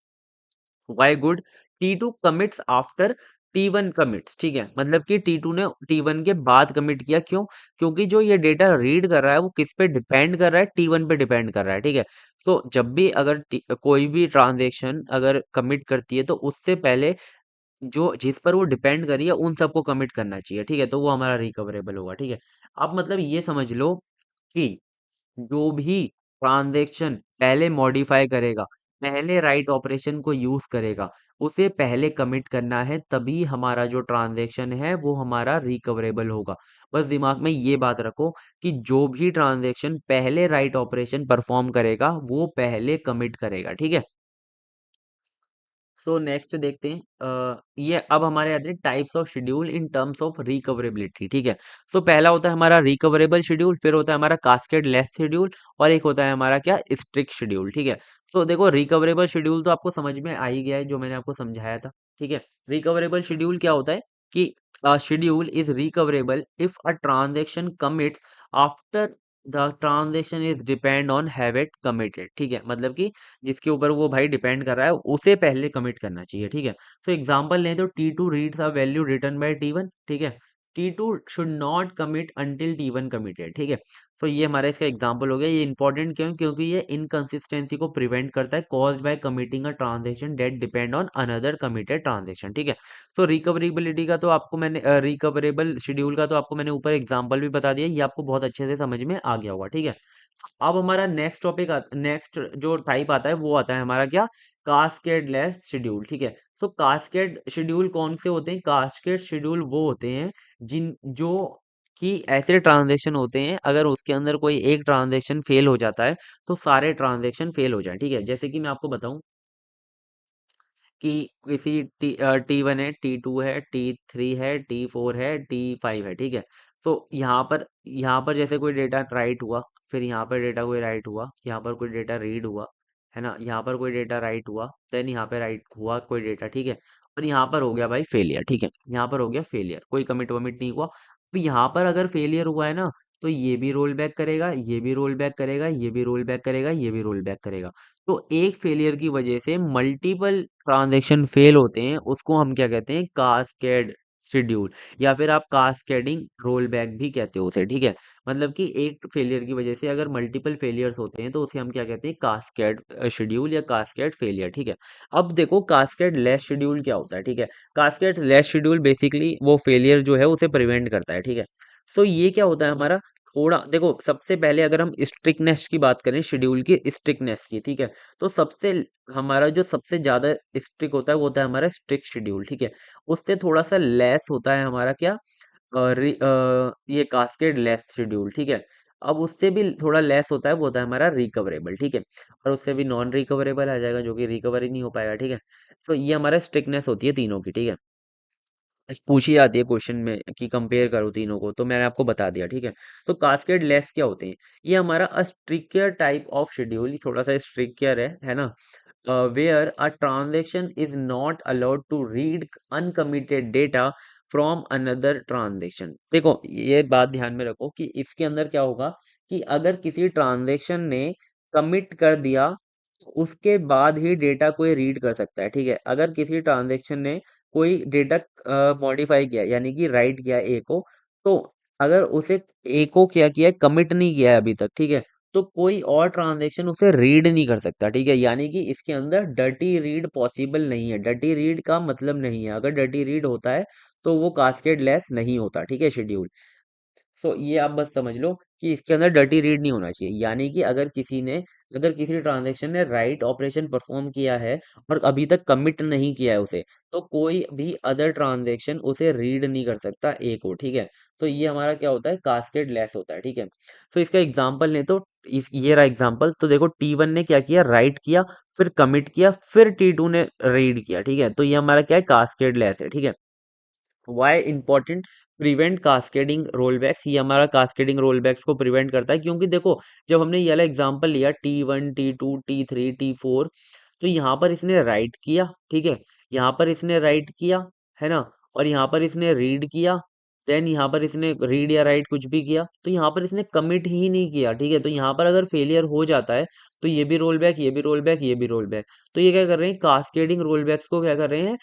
why good, T2 commits after T1 commits, ठीक है, मतलब कि T2 ने T1 के बाद कमिट किया, क्यों, क्योंकि जो ये डेटा रीड कर रहा है वो किस पे डिपेंड कर रहा है, T1 पे डिपेंड कर रहा है, ठीक है। तो जब भी अगर कोई भी ट्रांजेक्शन अगर कमिट करती है तो उससे पहले जो जिस पर वो डिपेंड करी है उन सबको कमिट करना चाहिए, ठीक है, तो वो हमारा रिकवरेबल होगा, ठीक है। अब मतलब ये समझ लो कि जो भी ट्रांजैक्शन पहले मॉडिफाई करेगा, पहले राइट ऑपरेशन को यूज करेगा, उसे पहले कमिट करना है, तभी हमारा जो ट्रांजैक्शन है वो हमारा रिकवरेबल होगा। बस दिमाग में ये बात रखो कि जो भी ट्रांजैक्शन पहले राइट ऑपरेशन परफॉर्म करेगा वो पहले कमिट करेगा, ठीक है। सो नेक्स्ट देखते हैं ये अब हमारे आते हैं types of schedule in terms of recoverability, ठीक है। सो पहला होता है हमारा रिकवरेबल शेड्यूल, फिर होता है हमारा कास्केड लेस शेड्यूल, और एक होता है हमारा क्या, स्ट्रिक्ट शेड्यूल, ठीक है। सो देखो रिकवरेबल शेड्यूल तो आपको समझ में आ ही गया है जो मैंने आपको समझाया था, ठीक है। रिकवरेबल शेड्यूल क्या होता है कि schedule is recoverable if a transaction commits after the transaction is depend on have it committed, ठीक है, मतलब कि जिसके ऊपर वो भाई डिपेंड कर रहा है उसे पहले कमिट करना चाहिए, ठीक है। सो एग्जांपल लें तो T2 reads a value return by T1, ठीक है, T2 should not commit until T1 committed, ठीक है। तो ये हमारा इसका एग्जांपल हो गया। ये इंपॉर्टेंट क्यों, क्योंकि ये इनकंसिस्टेंसी को प्रिवेंट करता है caused by committing a transaction that depend on another committed transaction, ठीक है। तो रिकवरेबिलिटी का तो आपको मैंने रिकवरेबल शेड्यूल का तो आपको मैंने ऊपर एग्जांपल भी बता दिया, ये आपको बहुत अच्छे से समझ में आ गया होगा, ठीक है। अब हमारा नेक्स्ट टॉपिक नेक्स्ट जो टाइप आता है वो आता है हमारा क्या, कास्केडलेस शेड्यूल, ठीक है। सो कास्केड शेड्यूल कौन से होते हैं, कास्केड शेड्यूल वो होते हैं जिन जो कि ऐसे ट्रांजेक्शन होते हैं अगर उसके अंदर कोई एक ट्रांजेक्शन फेल हो जाता है तो सारे ट्रांजेक्शन फेल हो जाए, ठीक है। जैसे कि मैं आपको बताऊं कि किसी T1 है, T2 है, T3 है, T4 है, T5 है, ठीक है। तो यहाँ पर जैसे कोई डेटा राइट हुआ, फिर यहाँ पर डेटा कोई राइट हुआ, यहाँ पर कोई डेटा रीड हुआ, है ना, यहाँ पर कोई डेटा राइट हुआ, देन यहाँ पे राइट हुआ कोई डेटा, ठीक है, और यहाँ पर हो गया भाई फेलियर, ठीक है, यहाँ पर हो गया फेलियर, कोई कमिट वमिट नहीं हुआ। तो यहाँ पर अगर फेलियर हुआ है ना, तो ये भी रोल बैक करेगा, ये भी रोल बैक करेगा, ये भी रोल बैक करेगा, ये भी रोल बैक करेगा। तो एक फेलियर की वजह से मल्टीपल ट्रांजैक्शन फेल होते हैं, उसको हम क्या कहते हैं, कास्केड शेड्यूल, या फिर आप कास्केडिंग रोल बैक भी कहते हो उसे, ठीक है। मतलब कि एक फेलियर की वजह से अगर मल्टीपल फेलियर्स होते हैं तो उसे हम क्या कहते हैं, कास्केड शेड्यूल या कास्केड फेलियर, ठीक है। अब देखो कास्केड लेस शेड्यूल क्या होता है, ठीक है। कास्केड लेस शेड्यूल बेसिकली वो फेलियर जो है उसे प्रिवेंट करता है, ठीक है। सो ये क्या होता है हमारा, थोड़ा देखो, सबसे पहले अगर हम स्ट्रिक्टनेस की बात करें, शेड्यूल की स्ट्रिक्टनेस की, ठीक है, तो सबसे हमारा जो सबसे ज्यादा स्ट्रिक्ट होता है वो होता है हमारा स्ट्रिक्ट शेड्यूल, ठीक है। उससे थोड़ा सा लेस होता है हमारा क्या, ये कास्केड लेस शेड्यूल, ठीक है। अब उससे भी थोड़ा लेस होता है वो होता है हमारा रिकवरेबल, ठीक है, और उससे भी नॉन रिकवरेबल आ जाएगा जो कि रिकवर ही नहीं हो पाएगा, ठीक है। तो ये हमारा स्ट्रिक्टनेस होती है तीनों की, ठीक है। पूछी जाती है क्वेश्चन में कि कंपेयर करो तीनों को, तो मैंने आपको बता दिया, ठीक है। तो कास्केड लेस क्या होते हैं? ये हमारा स्ट्रिक्टर टाइप ऑफ शेड्यूल, थोड़ा सा स्ट्रिक्टर है ना, where a transaction is not allowed to read uncommitted data from another transaction। देखो ये बात ध्यान में रखो कि इसके अंदर क्या होगा कि अगर किसी ट्रांजैक्शन ने कमिट कर दिया तो उसके बाद ही डेटा कोई रीड कर सकता है, ठीक है। अगर किसी ट्रांजैक्शन ने कोई डेटा मॉडिफाई किया यानी कि राइट किया ए को, तो अगर उसे ए को क्या किया है, कमिट नहीं किया है अभी तक, ठीक है, तो कोई और ट्रांजैक्शन उसे रीड नहीं कर सकता, ठीक है। यानी कि इसके अंदर डर्टी रीड पॉसिबल नहीं है। डर्टी रीड का मतलब नहीं है, अगर डर्टी रीड होता है तो वो कास्केड लेस नहीं होता, ठीक है, शेड्यूल। सो ये आप बस समझ लो कि इसके अंदर डर्टी रीड नहीं होना चाहिए। यानी कि अगर किसी ट्रांजैक्शन ने राइट ऑपरेशन परफॉर्म किया है और अभी तक कमिट नहीं किया है उसे, तो कोई भी अदर ट्रांजैक्शन उसे रीड नहीं कर सकता ए को, ठीक है। तो ये हमारा क्या होता है, कास्केड लेस होता है, ठीक है। तो इसका एग्जाम्पल ले तो ये रहा एग्जाम्पल। तो देखो T1 ने क्या किया, राइट किया, फिर कमिट किया, फिर T2 ने रीड किया, ठीक है। तो ये हमारा क्या है, कास्केड लेस है, ठीक है। Why important, prevent cascading rollbacks. ये हमारा कास्केडिंग रोलबैक्स को प्रिवेंट करता है, क्योंकि देखो जब हमने ये वाला एग्जांपल लिया T1 T2 T3 T4, तो यहाँ पर इसने राइट किया, ठीक है, यहाँ पर इसने राइट किया, है ना, और यहाँ पर इसने रीड किया, देन यहाँ पर इसने रीड या राइट कुछ भी किया, तो यहाँ पर इसने कमिट ही नहीं किया, ठीक है। तो यहाँ पर अगर फेलियर हो जाता है तो ये भी रोल बैक, ये भी रोल बैक, ये भी रोल बैक। तो ये क्या कर रहे हैं, कास्केडिंग रोल बैक्स को क्या कर रहे हैं,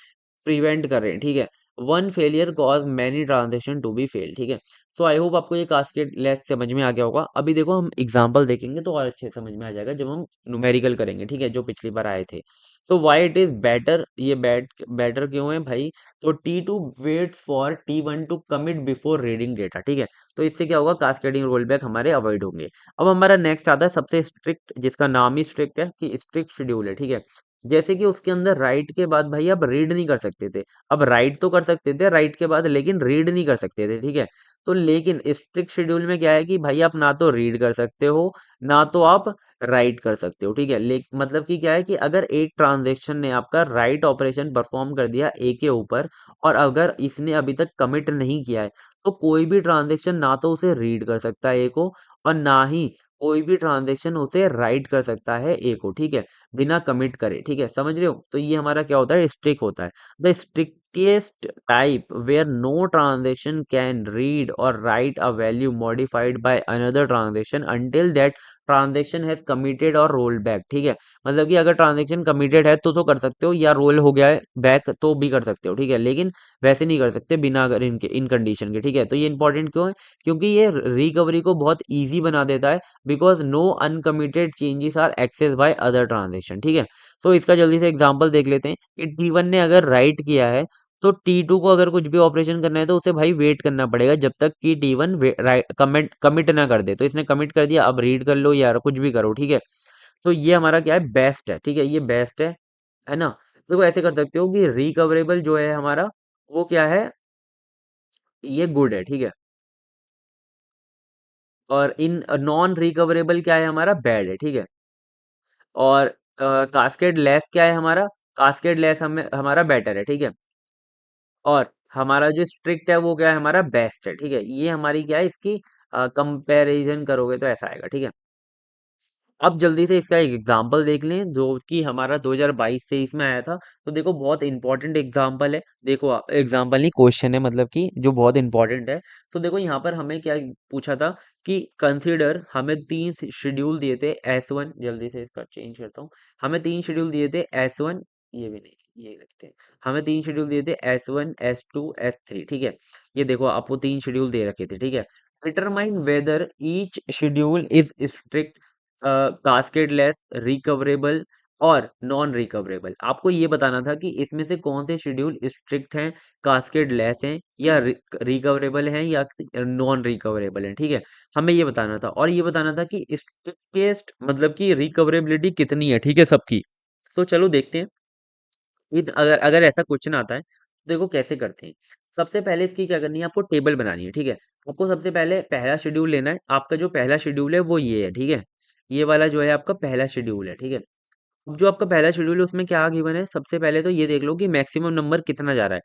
प्रिवेंट कर रहे हैं, ठीक है। One failure cause many transaction to be fail, ठीक है। सो आई होप आपको ये कास्केड लेस समझ में आ गया होगा। अभी देखो हम एग्जांपल देखेंगे तो और अच्छे से समझ में आ जाएगा जब हम न्यूमेरिकल करेंगे, ठीक है, जो पिछली बार आए थे। So why it is better, ये बेटर क्यों है भाई? तो T2 waits for T1 to commit before reading data, ठीक है। तो इससे क्या होगा, कास्केडिंग रोलबैक हमारे अवॉइड होंगे। अब हमारा नेक्स्ट आता है सबसे स्ट्रिक्ट, जिसका नाम ही स्ट्रिक्ट है कि स्ट्रिक्ट शेड्यूल है, ठीक है। जैसे कि उसके अंदर राइट के बाद भाई आप रीड नहीं कर सकते थे। अब राइट तो कर सकते थे राइट के बाद, लेकिन रीड नहीं कर सकते थे, ठीक है। तो लेकिन स्ट्रिक्ट शेड्यूल में क्या है कि भाई आप ना तो रीड कर सकते हो, ना तो आप राइट कर सकते हो, ठीक है। मतलब कि क्या है कि अगर एक ट्रांजेक्शन ने आपका राइट ऑपरेशन परफॉर्म कर दिया ए के ऊपर, और अगर इसने अभी तक कमिट नहीं किया है, तो कोई भी ट्रांजेक्शन ना तो उसे रीड कर सकता है ए को, और ना ही कोई भी ट्रांजेक्शन उसे राइट कर सकता है ए को, ठीक है, बिना कमिट करे, ठीक है, समझ रहे हो। तो ये हमारा क्या होता है, स्ट्रिक होता है। The strictest type where no transaction can read और write a value modified by another transaction until that transaction has committed और रोल बैक, ठीक है। मतलब कि अगर ट्रांजेक्शन कमिटेड है तो कर सकते हो, या रोल हो गया है बैक तो भी कर सकते हो, ठीक है, लेकिन वैसे नहीं कर सकते बिना अगर इनके इन कंडीशन के, ठीक है। तो ये इंपॉर्टेंट क्यों है? क्योंकि ये रिकवरी को बहुत ईजी बना देता है, because no uncommitted changes are access by other transaction, ठीक है। तो इसका जल्दी से एग्जांपल देख लेते हैं कि T1 ने अगर राइट किया है, तो T2 को अगर कुछ भी ऑपरेशन करना है तो उसे भाई वेट करना पड़ेगा जब तक कि T1 कमिट ना कर दे। तो इसने कमिट कर दिया, अब रीड कर लो यार, कुछ भी करो, ठीक है। तो ये हमारा क्या है, बेस्ट है, ठीक है, ये बेस्ट है ना। देखो ऐसे कर सकते हो कि रिकवरेबल जो है हमारा, वो क्या है, ये गुड है, ठीक है। और इन नॉन रिकवरेबल क्या है हमारा, बैड है, ठीक है। और कास्केड लेस क्या है हमारा, कास्केड लेस हमें हमारा बेटर है, ठीक है। और हमारा जो स्ट्रिक्ट है वो क्या है, हमारा बेस्ट है, ठीक है। ये हमारी क्या है, इसकी कंपैरिजन करोगे तो ऐसा आएगा, ठीक है। अब जल्दी से इसका एक एग्जाम्पल देख लें जो कि हमारा 2022 से इसमें आया था। तो देखो बहुत इंपॉर्टेंट एग्जाम्पल है, देखो एग्जाम्पल नहीं क्वेश्चन है, मतलब कि जो बहुत इंपॉर्टेंट है। तो देखो यहाँ पर हमें क्या पूछा था कि कंसीडर, हमें तीन शेड्यूल दिए थे S1, जल्दी से इसका चेंज करता हूँ। हमें तीन शेड्यूल दिए थे S1, ये भी नहीं, ये रखते हैं। हमें तीन शेड्यूल दिए थे S1 S2 S3, ठीक है। ये देखो आपको तीन शेड्यूल दे रखे थे, ठीक है। Determine whether each schedule is strict, cascadeless, recoverable और नॉन रिकवरेबल। आपको ये बताना था कि इसमें से कौन से शेड्यूल स्ट्रिक्ट हैं, कास्केडलेस हैं, या रिकवरेबल हैं, या नॉन रिकवरेबल हैं, ठीक है। हमें ये बताना था, और ये बताना था कि स्ट्रिक्टेस्ट मतलब कि रिकवरेबिलिटी कितनी है, ठीक है, सबकी। तो चलो देखते हैं। अगर अगर ऐसा क्वेश्चन आता है तो देखो कैसे करते हैं। सबसे पहले इसकी क्या करनी है, आपको टेबल बनानी है, ठीक है। आपको सबसे पहले पहला शेड्यूल लेना है, आपका जो पहला शेड्यूल है वो ये है, ठीक है। ये वाला जो है आपका पहला शेड्यूल है, ठीक है। अब जो आपका पहला शेड्यूल है उसमें क्या गिवन है, सबसे पहले तो ये देख लो कि मैक्सिमम नंबर कितना जा रहा है,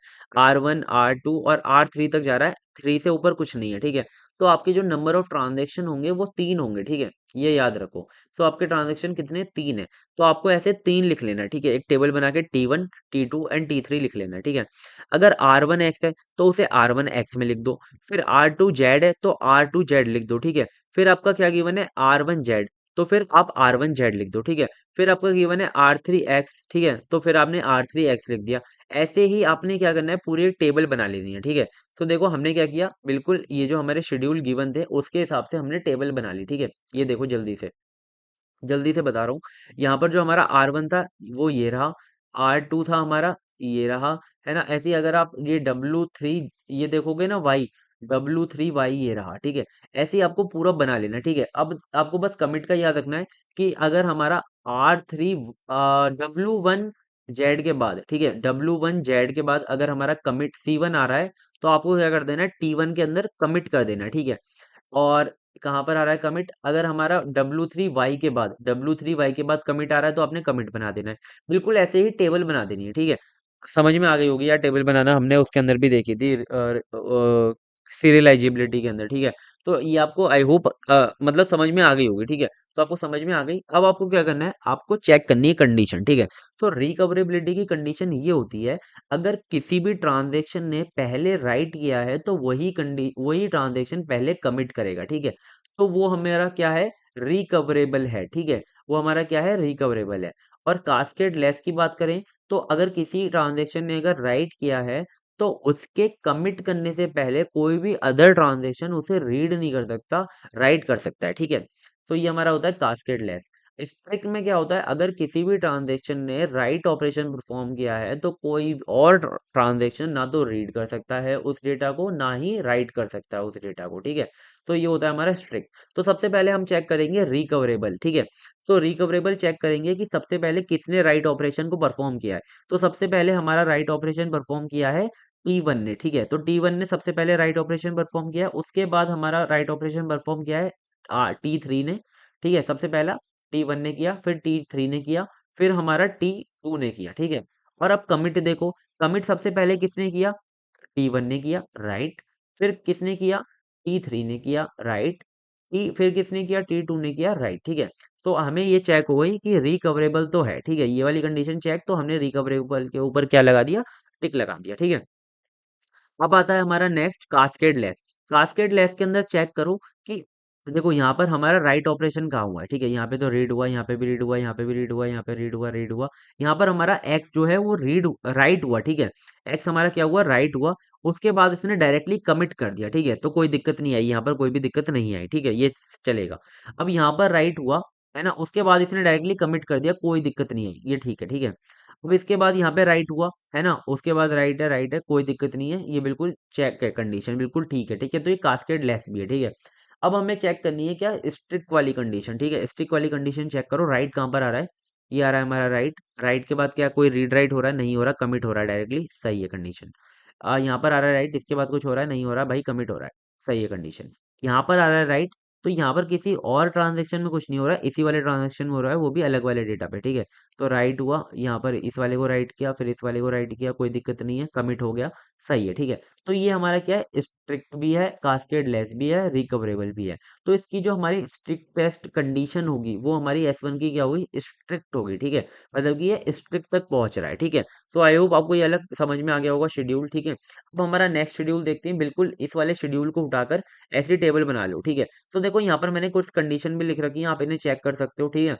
R1 R2 और R3 तक जा रहा है, 3 से ऊपर कुछ नहीं है, ठीक है। तो आपके जो नंबर ऑफ ट्रांजेक्शन होंगे वो 3 होंगे, ठीक है, ये याद रखो। तो आपके ट्रांजेक्शन कितने, 3 है। तो आपको ऐसे 3 लिख लेना है, ठीक है, एक टेबल बना के T1 T2 एंड T3 लिख लेना है, ठीक है। अगर R1 X है तो उसे R1 X में लिख दो, फिर R2 Z है तो R2 Z लिख दो, ठीक है। फिर आपका क्या गिवन है, R1 Z, तो फिर आप R1 Z लिख दो, ठीक है। फिर आपका गिवन है R3 X, ठीक है, तो फिर आपने R3 X लिख दिया। ऐसे ही आपने क्या करना है, पूरी एक टेबल बना लेनी है, ठीक है। तो देखो हमने क्या किया, बिल्कुल ये जो हमारे शेड्यूल गिवन थे उसके हिसाब से हमने टेबल बना ली, ठीक है। ये देखो जल्दी से बता रहा हूँ। यहाँ पर जो हमारा R1 था वो ये रहा, R2 था हमारा ये रहा, है ना। ऐसे ही अगर आप ये W3 ये देखोगे ना, W3Y ये रहा, ठीक है। ऐसे ही आपको पूरा बना लेना, ठीक है। अब आपको बस कमिट का याद रखना है कि अगर हमारा R3 W1 Z के बाद, ठीक है, W1 Z के बाद अगर हमारा कमिट C1 आ रहा है तो आपको क्या कर देना है, T1 के अंदर कमिट कर देना है, ठीक है। और कहाँ पर आ रहा है कमिट, अगर हमारा W3Y के बाद कमिट आ रहा है तो आपने कमिट बना देना है। बिल्कुल ऐसे ही टेबल बना देनी है, ठीक है। समझ में आ गई होगी यार, टेबल बनाना हमने उसके अंदर भी देखी थी, सीरियलाइजेबिलिटी के अंदर, ठीक है। तो ये आपको आई होप मतलब समझ में आ गई होगी, ठीक है। तो आपको समझ में आ गई, अब आपको क्या करना है, आपको चेक करनी है कंडीशन, ठीक है। तो रिकवरेबिलिटी की कंडीशन ये होती है, अगर किसी भी ट्रांजेक्शन ने पहले राइट किया है तो वही ट्रांजेक्शन पहले कमिट करेगा, ठीक है। तो वो हमारा क्या है, रिकवरेबल है, ठीक है। वो हमारा क्या है, रिकवरेबल है। और कास्केड लेस की बात करें तो अगर किसी ट्रांजेक्शन ने अगर राइट किया है तो उसके कमिट करने से पहले कोई भी अदर ट्रांजेक्शन उसे रीड नहीं कर सकता, राइट कर सकता है, ठीक है। तो ये हमारा होता है कास्केड लेस। स्ट्रिक्ट में क्या होता है, अगर किसी भी ट्रांजेक्शन ने राइट ऑपरेशन परफॉर्म किया है तो कोई और ट्रांजेक्शन ना तो रीड कर सकता है उस डेटा को, ना ही राइट कर सकता है उस डेटा को, ठीक है। तो ये होता है हमारा स्ट्रिक्ट। तो सबसे पहले हम चेक करेंगे रिकवरेबल, ठीक है। तो रिकवरेबल चेक करेंगे कि सबसे पहले किसने राइट ऑपरेशन को परफॉर्म किया है। तो सबसे पहले हमारा राइट ऑपरेशन परफॉर्म किया है T1 ने, ठीक है। तो T1 ने सबसे पहले राइट ऑपरेशन परफॉर्म किया, उसके बाद हमारा राइट ऑपरेशन परफॉर्म किया है T3 ने, ठीक है। सबसे पहला T1 ने किया, फिर T3 ने किया, फिर हमारा T2 ने किया, ठीक है। और अब कमिट देखो, कमिट सबसे पहले किसने किया, T1 ने किया, राइट। फिर किसने किया, T3 ने किया, राइट। फिर किसने किया, T2 ने किया, राइट, ठीक है। तो हमें ये चेक हो गई कि रिकवरेबल तो है, ठीक है। ये वाली कंडीशन चेक, तो हमने रिकवरेबल के ऊपर क्या लगा दिया, टिक लगा दिया, ठीक है। अब आता है हमारा next cascade less. Cascade less के अंदर चेक करो कि देखो यहाँ पर हमारा राइट ऑपरेशन कहाँ हुआ है, ठीक है। यहाँ पे तो रीड हुआ, यहाँ पे भी रीड हुआ, यहाँ पे भी रीड हुआ, यहाँ पे रीड हुआ। यहाँ पर हमारा एक्स जो है वो रीड राइट हुआ, ठीक है। एक्स हमारा क्या हुआ, राइट हुआ। उसके बाद इसने डायरेक्टली कमिट कर दिया, ठीक है। तो कोई दिक्कत नहीं आई, यहाँ पर कोई भी दिक्कत नहीं आई, ठीक है, ये चलेगा। अब यहाँ पर राइट हुआ, है ना, उसके बाद इसने डायरेक्टली कमिट कर दिया, कोई दिक्कत नहीं आई, ये ठीक है, ठीक है। अब इसके बाद यहाँ पे राइट हुआ, है ना, उसके बाद राइट है, कोई दिक्कत नहीं है, ये बिल्कुल चेक है, कंडीशन बिल्कुल ठीक है, ठीक है। तो ये कास्केड लेस भी है, ठीक है। अब हमें चेक करनी है क्या, स्ट्रिक्ट वाली कंडीशन, ठीक है। स्ट्रिक्ट वाली कंडीशन चेक करो, राइट कहाँ पर आ रहा है, ये आ रहा है हमारा राइट। राइट के बाद क्या कोई रीड राइट हो रहा है, नहीं हो रहा, कमिट हो रहा है डायरेक्टली, सही है कंडीशन। यहाँ पर आ रहा है राइट, इसके बाद कुछ हो रहा है, नहीं हो रहा भाई, कमिट हो रहा है, सही है कंडीशन। यहाँ पर आ रहा है राइट, तो यहाँ पर किसी और ट्रांजेक्शन में कुछ नहीं हो रहा है, इसी वाले ट्रांजेक्शन में हो रहा है, वो भी अलग वाले डेटा पे, ठीक है। तो राइट हुआ, यहाँ पर इस वाले को राइट किया, फिर इस वाले को राइट किया, कोई दिक्कत नहीं है, कमिट हो गया, सही है, ठीक है। तो ये हमारा क्या है, स्ट्रिक्ट भी है, कास्केड लेस भी है, रिकवरेबल भी है। तो इसकी जो हमारी स्ट्रिक्टेस्ट कंडीशन होगी वो हमारी S1 की क्या होगी, स्ट्रिक्ट होगी, ठीक है। मतलब कि ये स्ट्रिक्ट तक पहुंच रहा है, ठीक है। सो आई होप आपको ये अलग समझ में आ गया होगा शेड्यूल, ठीक है। अब हमारा नेक्स्ट शेड्यूल देखते हैं, बिल्कुल इस वाले शेड्यूल को उठाकर ऐसी टेबल बना लो, ठीक है। तो देखो यहाँ पर मैंने कुछ कंडीशन भी लिख रखी है, आप इन्हें चेक कर सकते हो, ठीक है।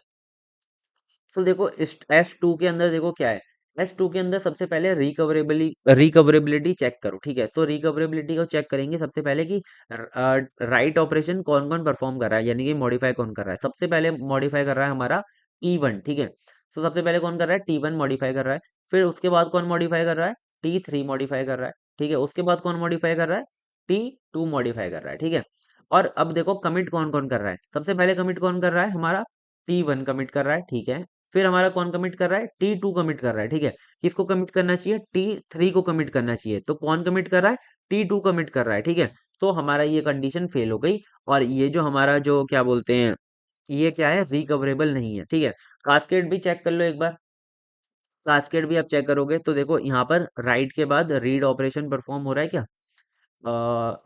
तो देखो S2 के अंदर देखो क्या है, S2 के अंदर सबसे पहले रिकवरेबिलिटी चेक करो, ठीक है। तो रिकवरेबिलिटी को चेक करेंगे सबसे पहले कि राइट ऑपरेशन कौन कौन परफॉर्म कर रहा है, यानी कि मॉडिफाई कौन कर रहा है। सबसे पहले मॉडिफाई कर रहा है हमारा T1, ठीक है। तो सबसे पहले कौन कर रहा है, T1 मॉडिफाई कर रहा है। फिर उसके बाद कौन मॉडिफाई कर रहा है, T3 मॉडिफाई कर रहा है, ठीक है। उसके बाद कौन मॉडिफाई कर रहा है, T2 मॉडिफाई कर रहा है, ठीक है। और अब देखो कमिट कौन कौन कर रहा है, सबसे पहले कमिट कौन कर रहा है, हमारा T1 कमिट कर रहा है, ठीक है। फिर हमारा कौन कमिट कर रहा है, T2 कमिट कर रहा है, ठीक है। किसको कमिट करना चाहिए, T3 को कमिट करना चाहिए, तो कौन कमिट कर रहा है, T2 कमिट कर रहा है, ठीक है। तो हमारा ये कंडीशन फेल हो गई, और ये जो हमारा जो क्या बोलते हैं ये क्या है, रिकवरेबल नहीं है, ठीक है। कास्केड भी चेक कर लो एक बार। कास्केड भी आप चेक करोगे तो देखो यहाँ पर राइट के बाद रीड ऑपरेशन परफॉर्म हो रहा है क्या?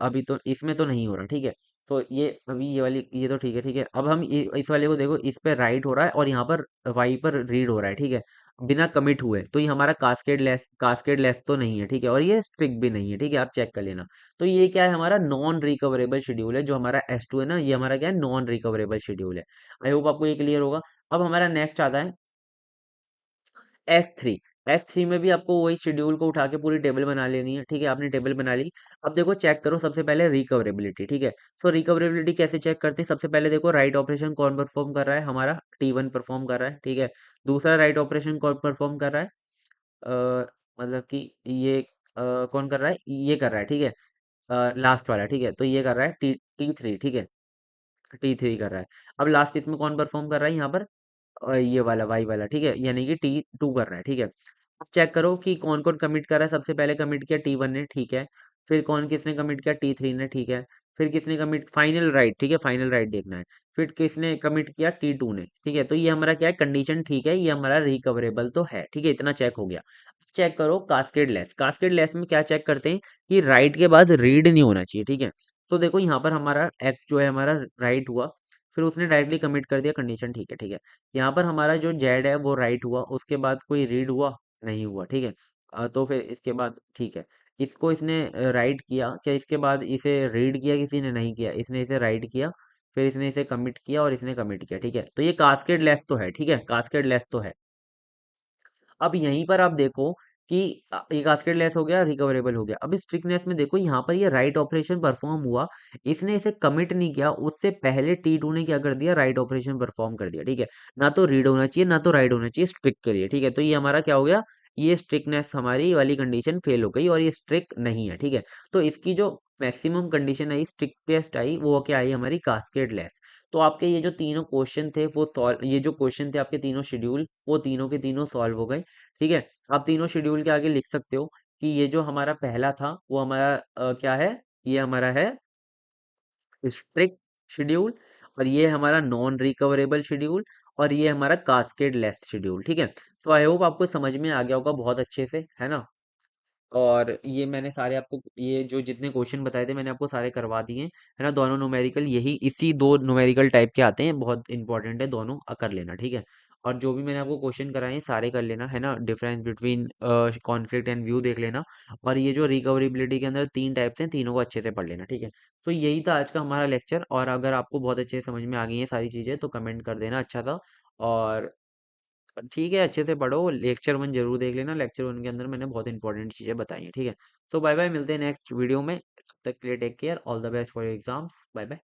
अभी तो इसमें तो नहीं हो रहा, ठीक है। तो ये अभी ये वाली ये तो ठीक है, ठीक है। अब हम इस वाले को देखो, इस पे राइट हो रहा है और यहाँ पर वाई पर रीड हो रहा है, ठीक है, बिना कमिट हुए। तो ये हमारा कास्केड लेस तो नहीं है, ठीक है, और ये स्ट्रिक्ट भी नहीं है, ठीक है, आप चेक कर लेना। तो ये क्या है, हमारा नॉन रिकवरेबल शेड्यूल है। जो हमारा S2 है ना, ये हमारा क्या है, नॉन रिकवरेबल शेड्यूल है। आई होप आपको ये क्लियर होगा। अब हमारा नेक्स्ट आता है S3। S3 में भी आपको वही शेड्यूल को उठा के पूरी टेबल बना लेनी है, ठीक है। आपने टेबल बना ली। अब देखो चेक करो सबसे पहले रिकवरेबिलिटी, ठीक है। सो रिकवरेबिलिटी कैसे चेक करते हैं? सबसे पहले देखो राइट ऑपरेशन कौन परफॉर्म कर रहा है, हमारा T1 परफॉर्म कर रहा है, ठीक है। दूसरा राइट ऑपरेशन कौन परफॉर्म कर रहा है, मतलब कि ये कौन कर रहा है, ये कर रहा है, ठीक है, लास्ट वाला, ठीक है। तो ये कर रहा है T3, ठीक है, T3 कर रहा है। अब लास्ट इसमें कौन परफॉर्म कर रहा है यहाँ पर, ये वाला वाई वाला, ठीक है, यानी कि T2 कर रहा है, ठीक है। अब चेक करो कि कौन कौन कमिट कर रहा है। सबसे पहले कमिट किया T1 ने, ठीक है। फिर कौन किसने कमिट किया, T3 ने, ठीक है। फिर किसने कमिट, फाइनल राइट, ठीक है, फाइनल राइट देखना है। फिर किसने कमिट किया, T2 ने, ठीक है। तो ये हमारा क्या है, कंडीशन ठीक है, ये हमारा रिकवरेबल तो है, ठीक है, इतना चेक हो गया। चेक करो कास्केड लेस। कास्केड लेस में क्या चेक करते हैं कि राइट के बाद रीड नहीं होना चाहिए, ठीक है। तो देखो यहाँ पर हमारा एक्स जो है हमारा राइट हुआ, फिर उसने डायरेक्टली कमिट कर दिया, कंडीशन ठीक है, ठीक है। यहाँ पर हमारा जो जेड है वो राइट हुआ, उसके बाद कोई रीड हुआ नहीं हुआ, ठीक है। तो फिर इसके बाद ठीक है, इसको इसने राइट किया क्या, इसके बाद इसे रीड किया किसी ने, नहीं किया, इसने इसे राइट किया, फिर इसने इसे कमिट किया और इसने कमिट किया, ठीक है। तो ये कास्केड लेस तो है, ठीक है, कास्केड लेस तो है। अब यहीं पर आप देखो कि ये कास्केड लेस हो गया, रिकवरेबल हो गया। अब स्ट्रिक्टनेस में देखो यहाँ पर ये राइट ऑपरेशन परफॉर्म हुआ, इसने इसे कमिट नहीं किया, उससे पहले T2 ने क्या कर दिया, राइट ऑपरेशन परफॉर्म कर दिया, ठीक है। ना तो रीड होना चाहिए ना तो राइट होना चाहिए, स्ट्रिक्ट के लिए, ठीक है। तो ये हमारा क्या हो गया, ये स्ट्रिक्टनेस हमारी वाली कंडीशन फेल हो गई और ये स्ट्रिक्ट नहीं है, ठीक है। तो इसकी जो मैक्सिमम कंडीशन आई, स्ट्रिक्टेस्ट आई, वो क्या आई हमारी, कास्केड लेस। तो आपके ये जो तीनों क्वेश्चन थे वो सॉल्व, ये जो क्वेश्चन थे आपके तीनों शेड्यूल, वो तीनों के तीनों सॉल्व हो गए, ठीक है। आप तीनों शेड्यूल के आगे लिख सकते हो कि ये जो हमारा पहला था वो हमारा क्या है, ये हमारा है स्ट्रिक्ट शेड्यूल, और ये हमारा नॉन रिकवरेबल शेड्यूल, और ये हमारा कास्केड लेस शेड्यूल, ठीक है। सो आई होप आपको समझ में आ गया होगा बहुत अच्छे से, है ना। और ये मैंने सारे आपको, ये जो जितने क्वेश्चन बताए थे मैंने आपको सारे करवा दिए हैं, है ना। दोनों न्यूमेरिकल, यही इसी दो न्यूमेरिकल टाइप के आते हैं, बहुत इंपॉर्टेंट है, दोनों कर लेना, ठीक है। और जो भी मैंने आपको क्वेश्चन कराए हैं सारे कर लेना, है ना। Difference between conflict and view देख लेना। और ये जो रिकवरेबिलिटी के अंदर तीन टाइप्स हैं, तीनों को अच्छे से पढ़ लेना, ठीक है। तो यही था आज का हमारा लेक्चर, और अगर आपको बहुत अच्छे से समझ में आ गई हैं सारी चीज़ें तो कमेंट कर देना, अच्छा था। और ठीक है, अच्छे से पढ़ो, लेक्चर 1 जरूर देख लेना। लेक्चर 1 के अंदर मैंने बहुत इंपॉर्टेंट चीज़ें बताई हैं, ठीक है। तो बाय बाय, मिलते हैं नेक्स्ट वीडियो में, तब तक के लिए take care, all the best for your exams, bye bye.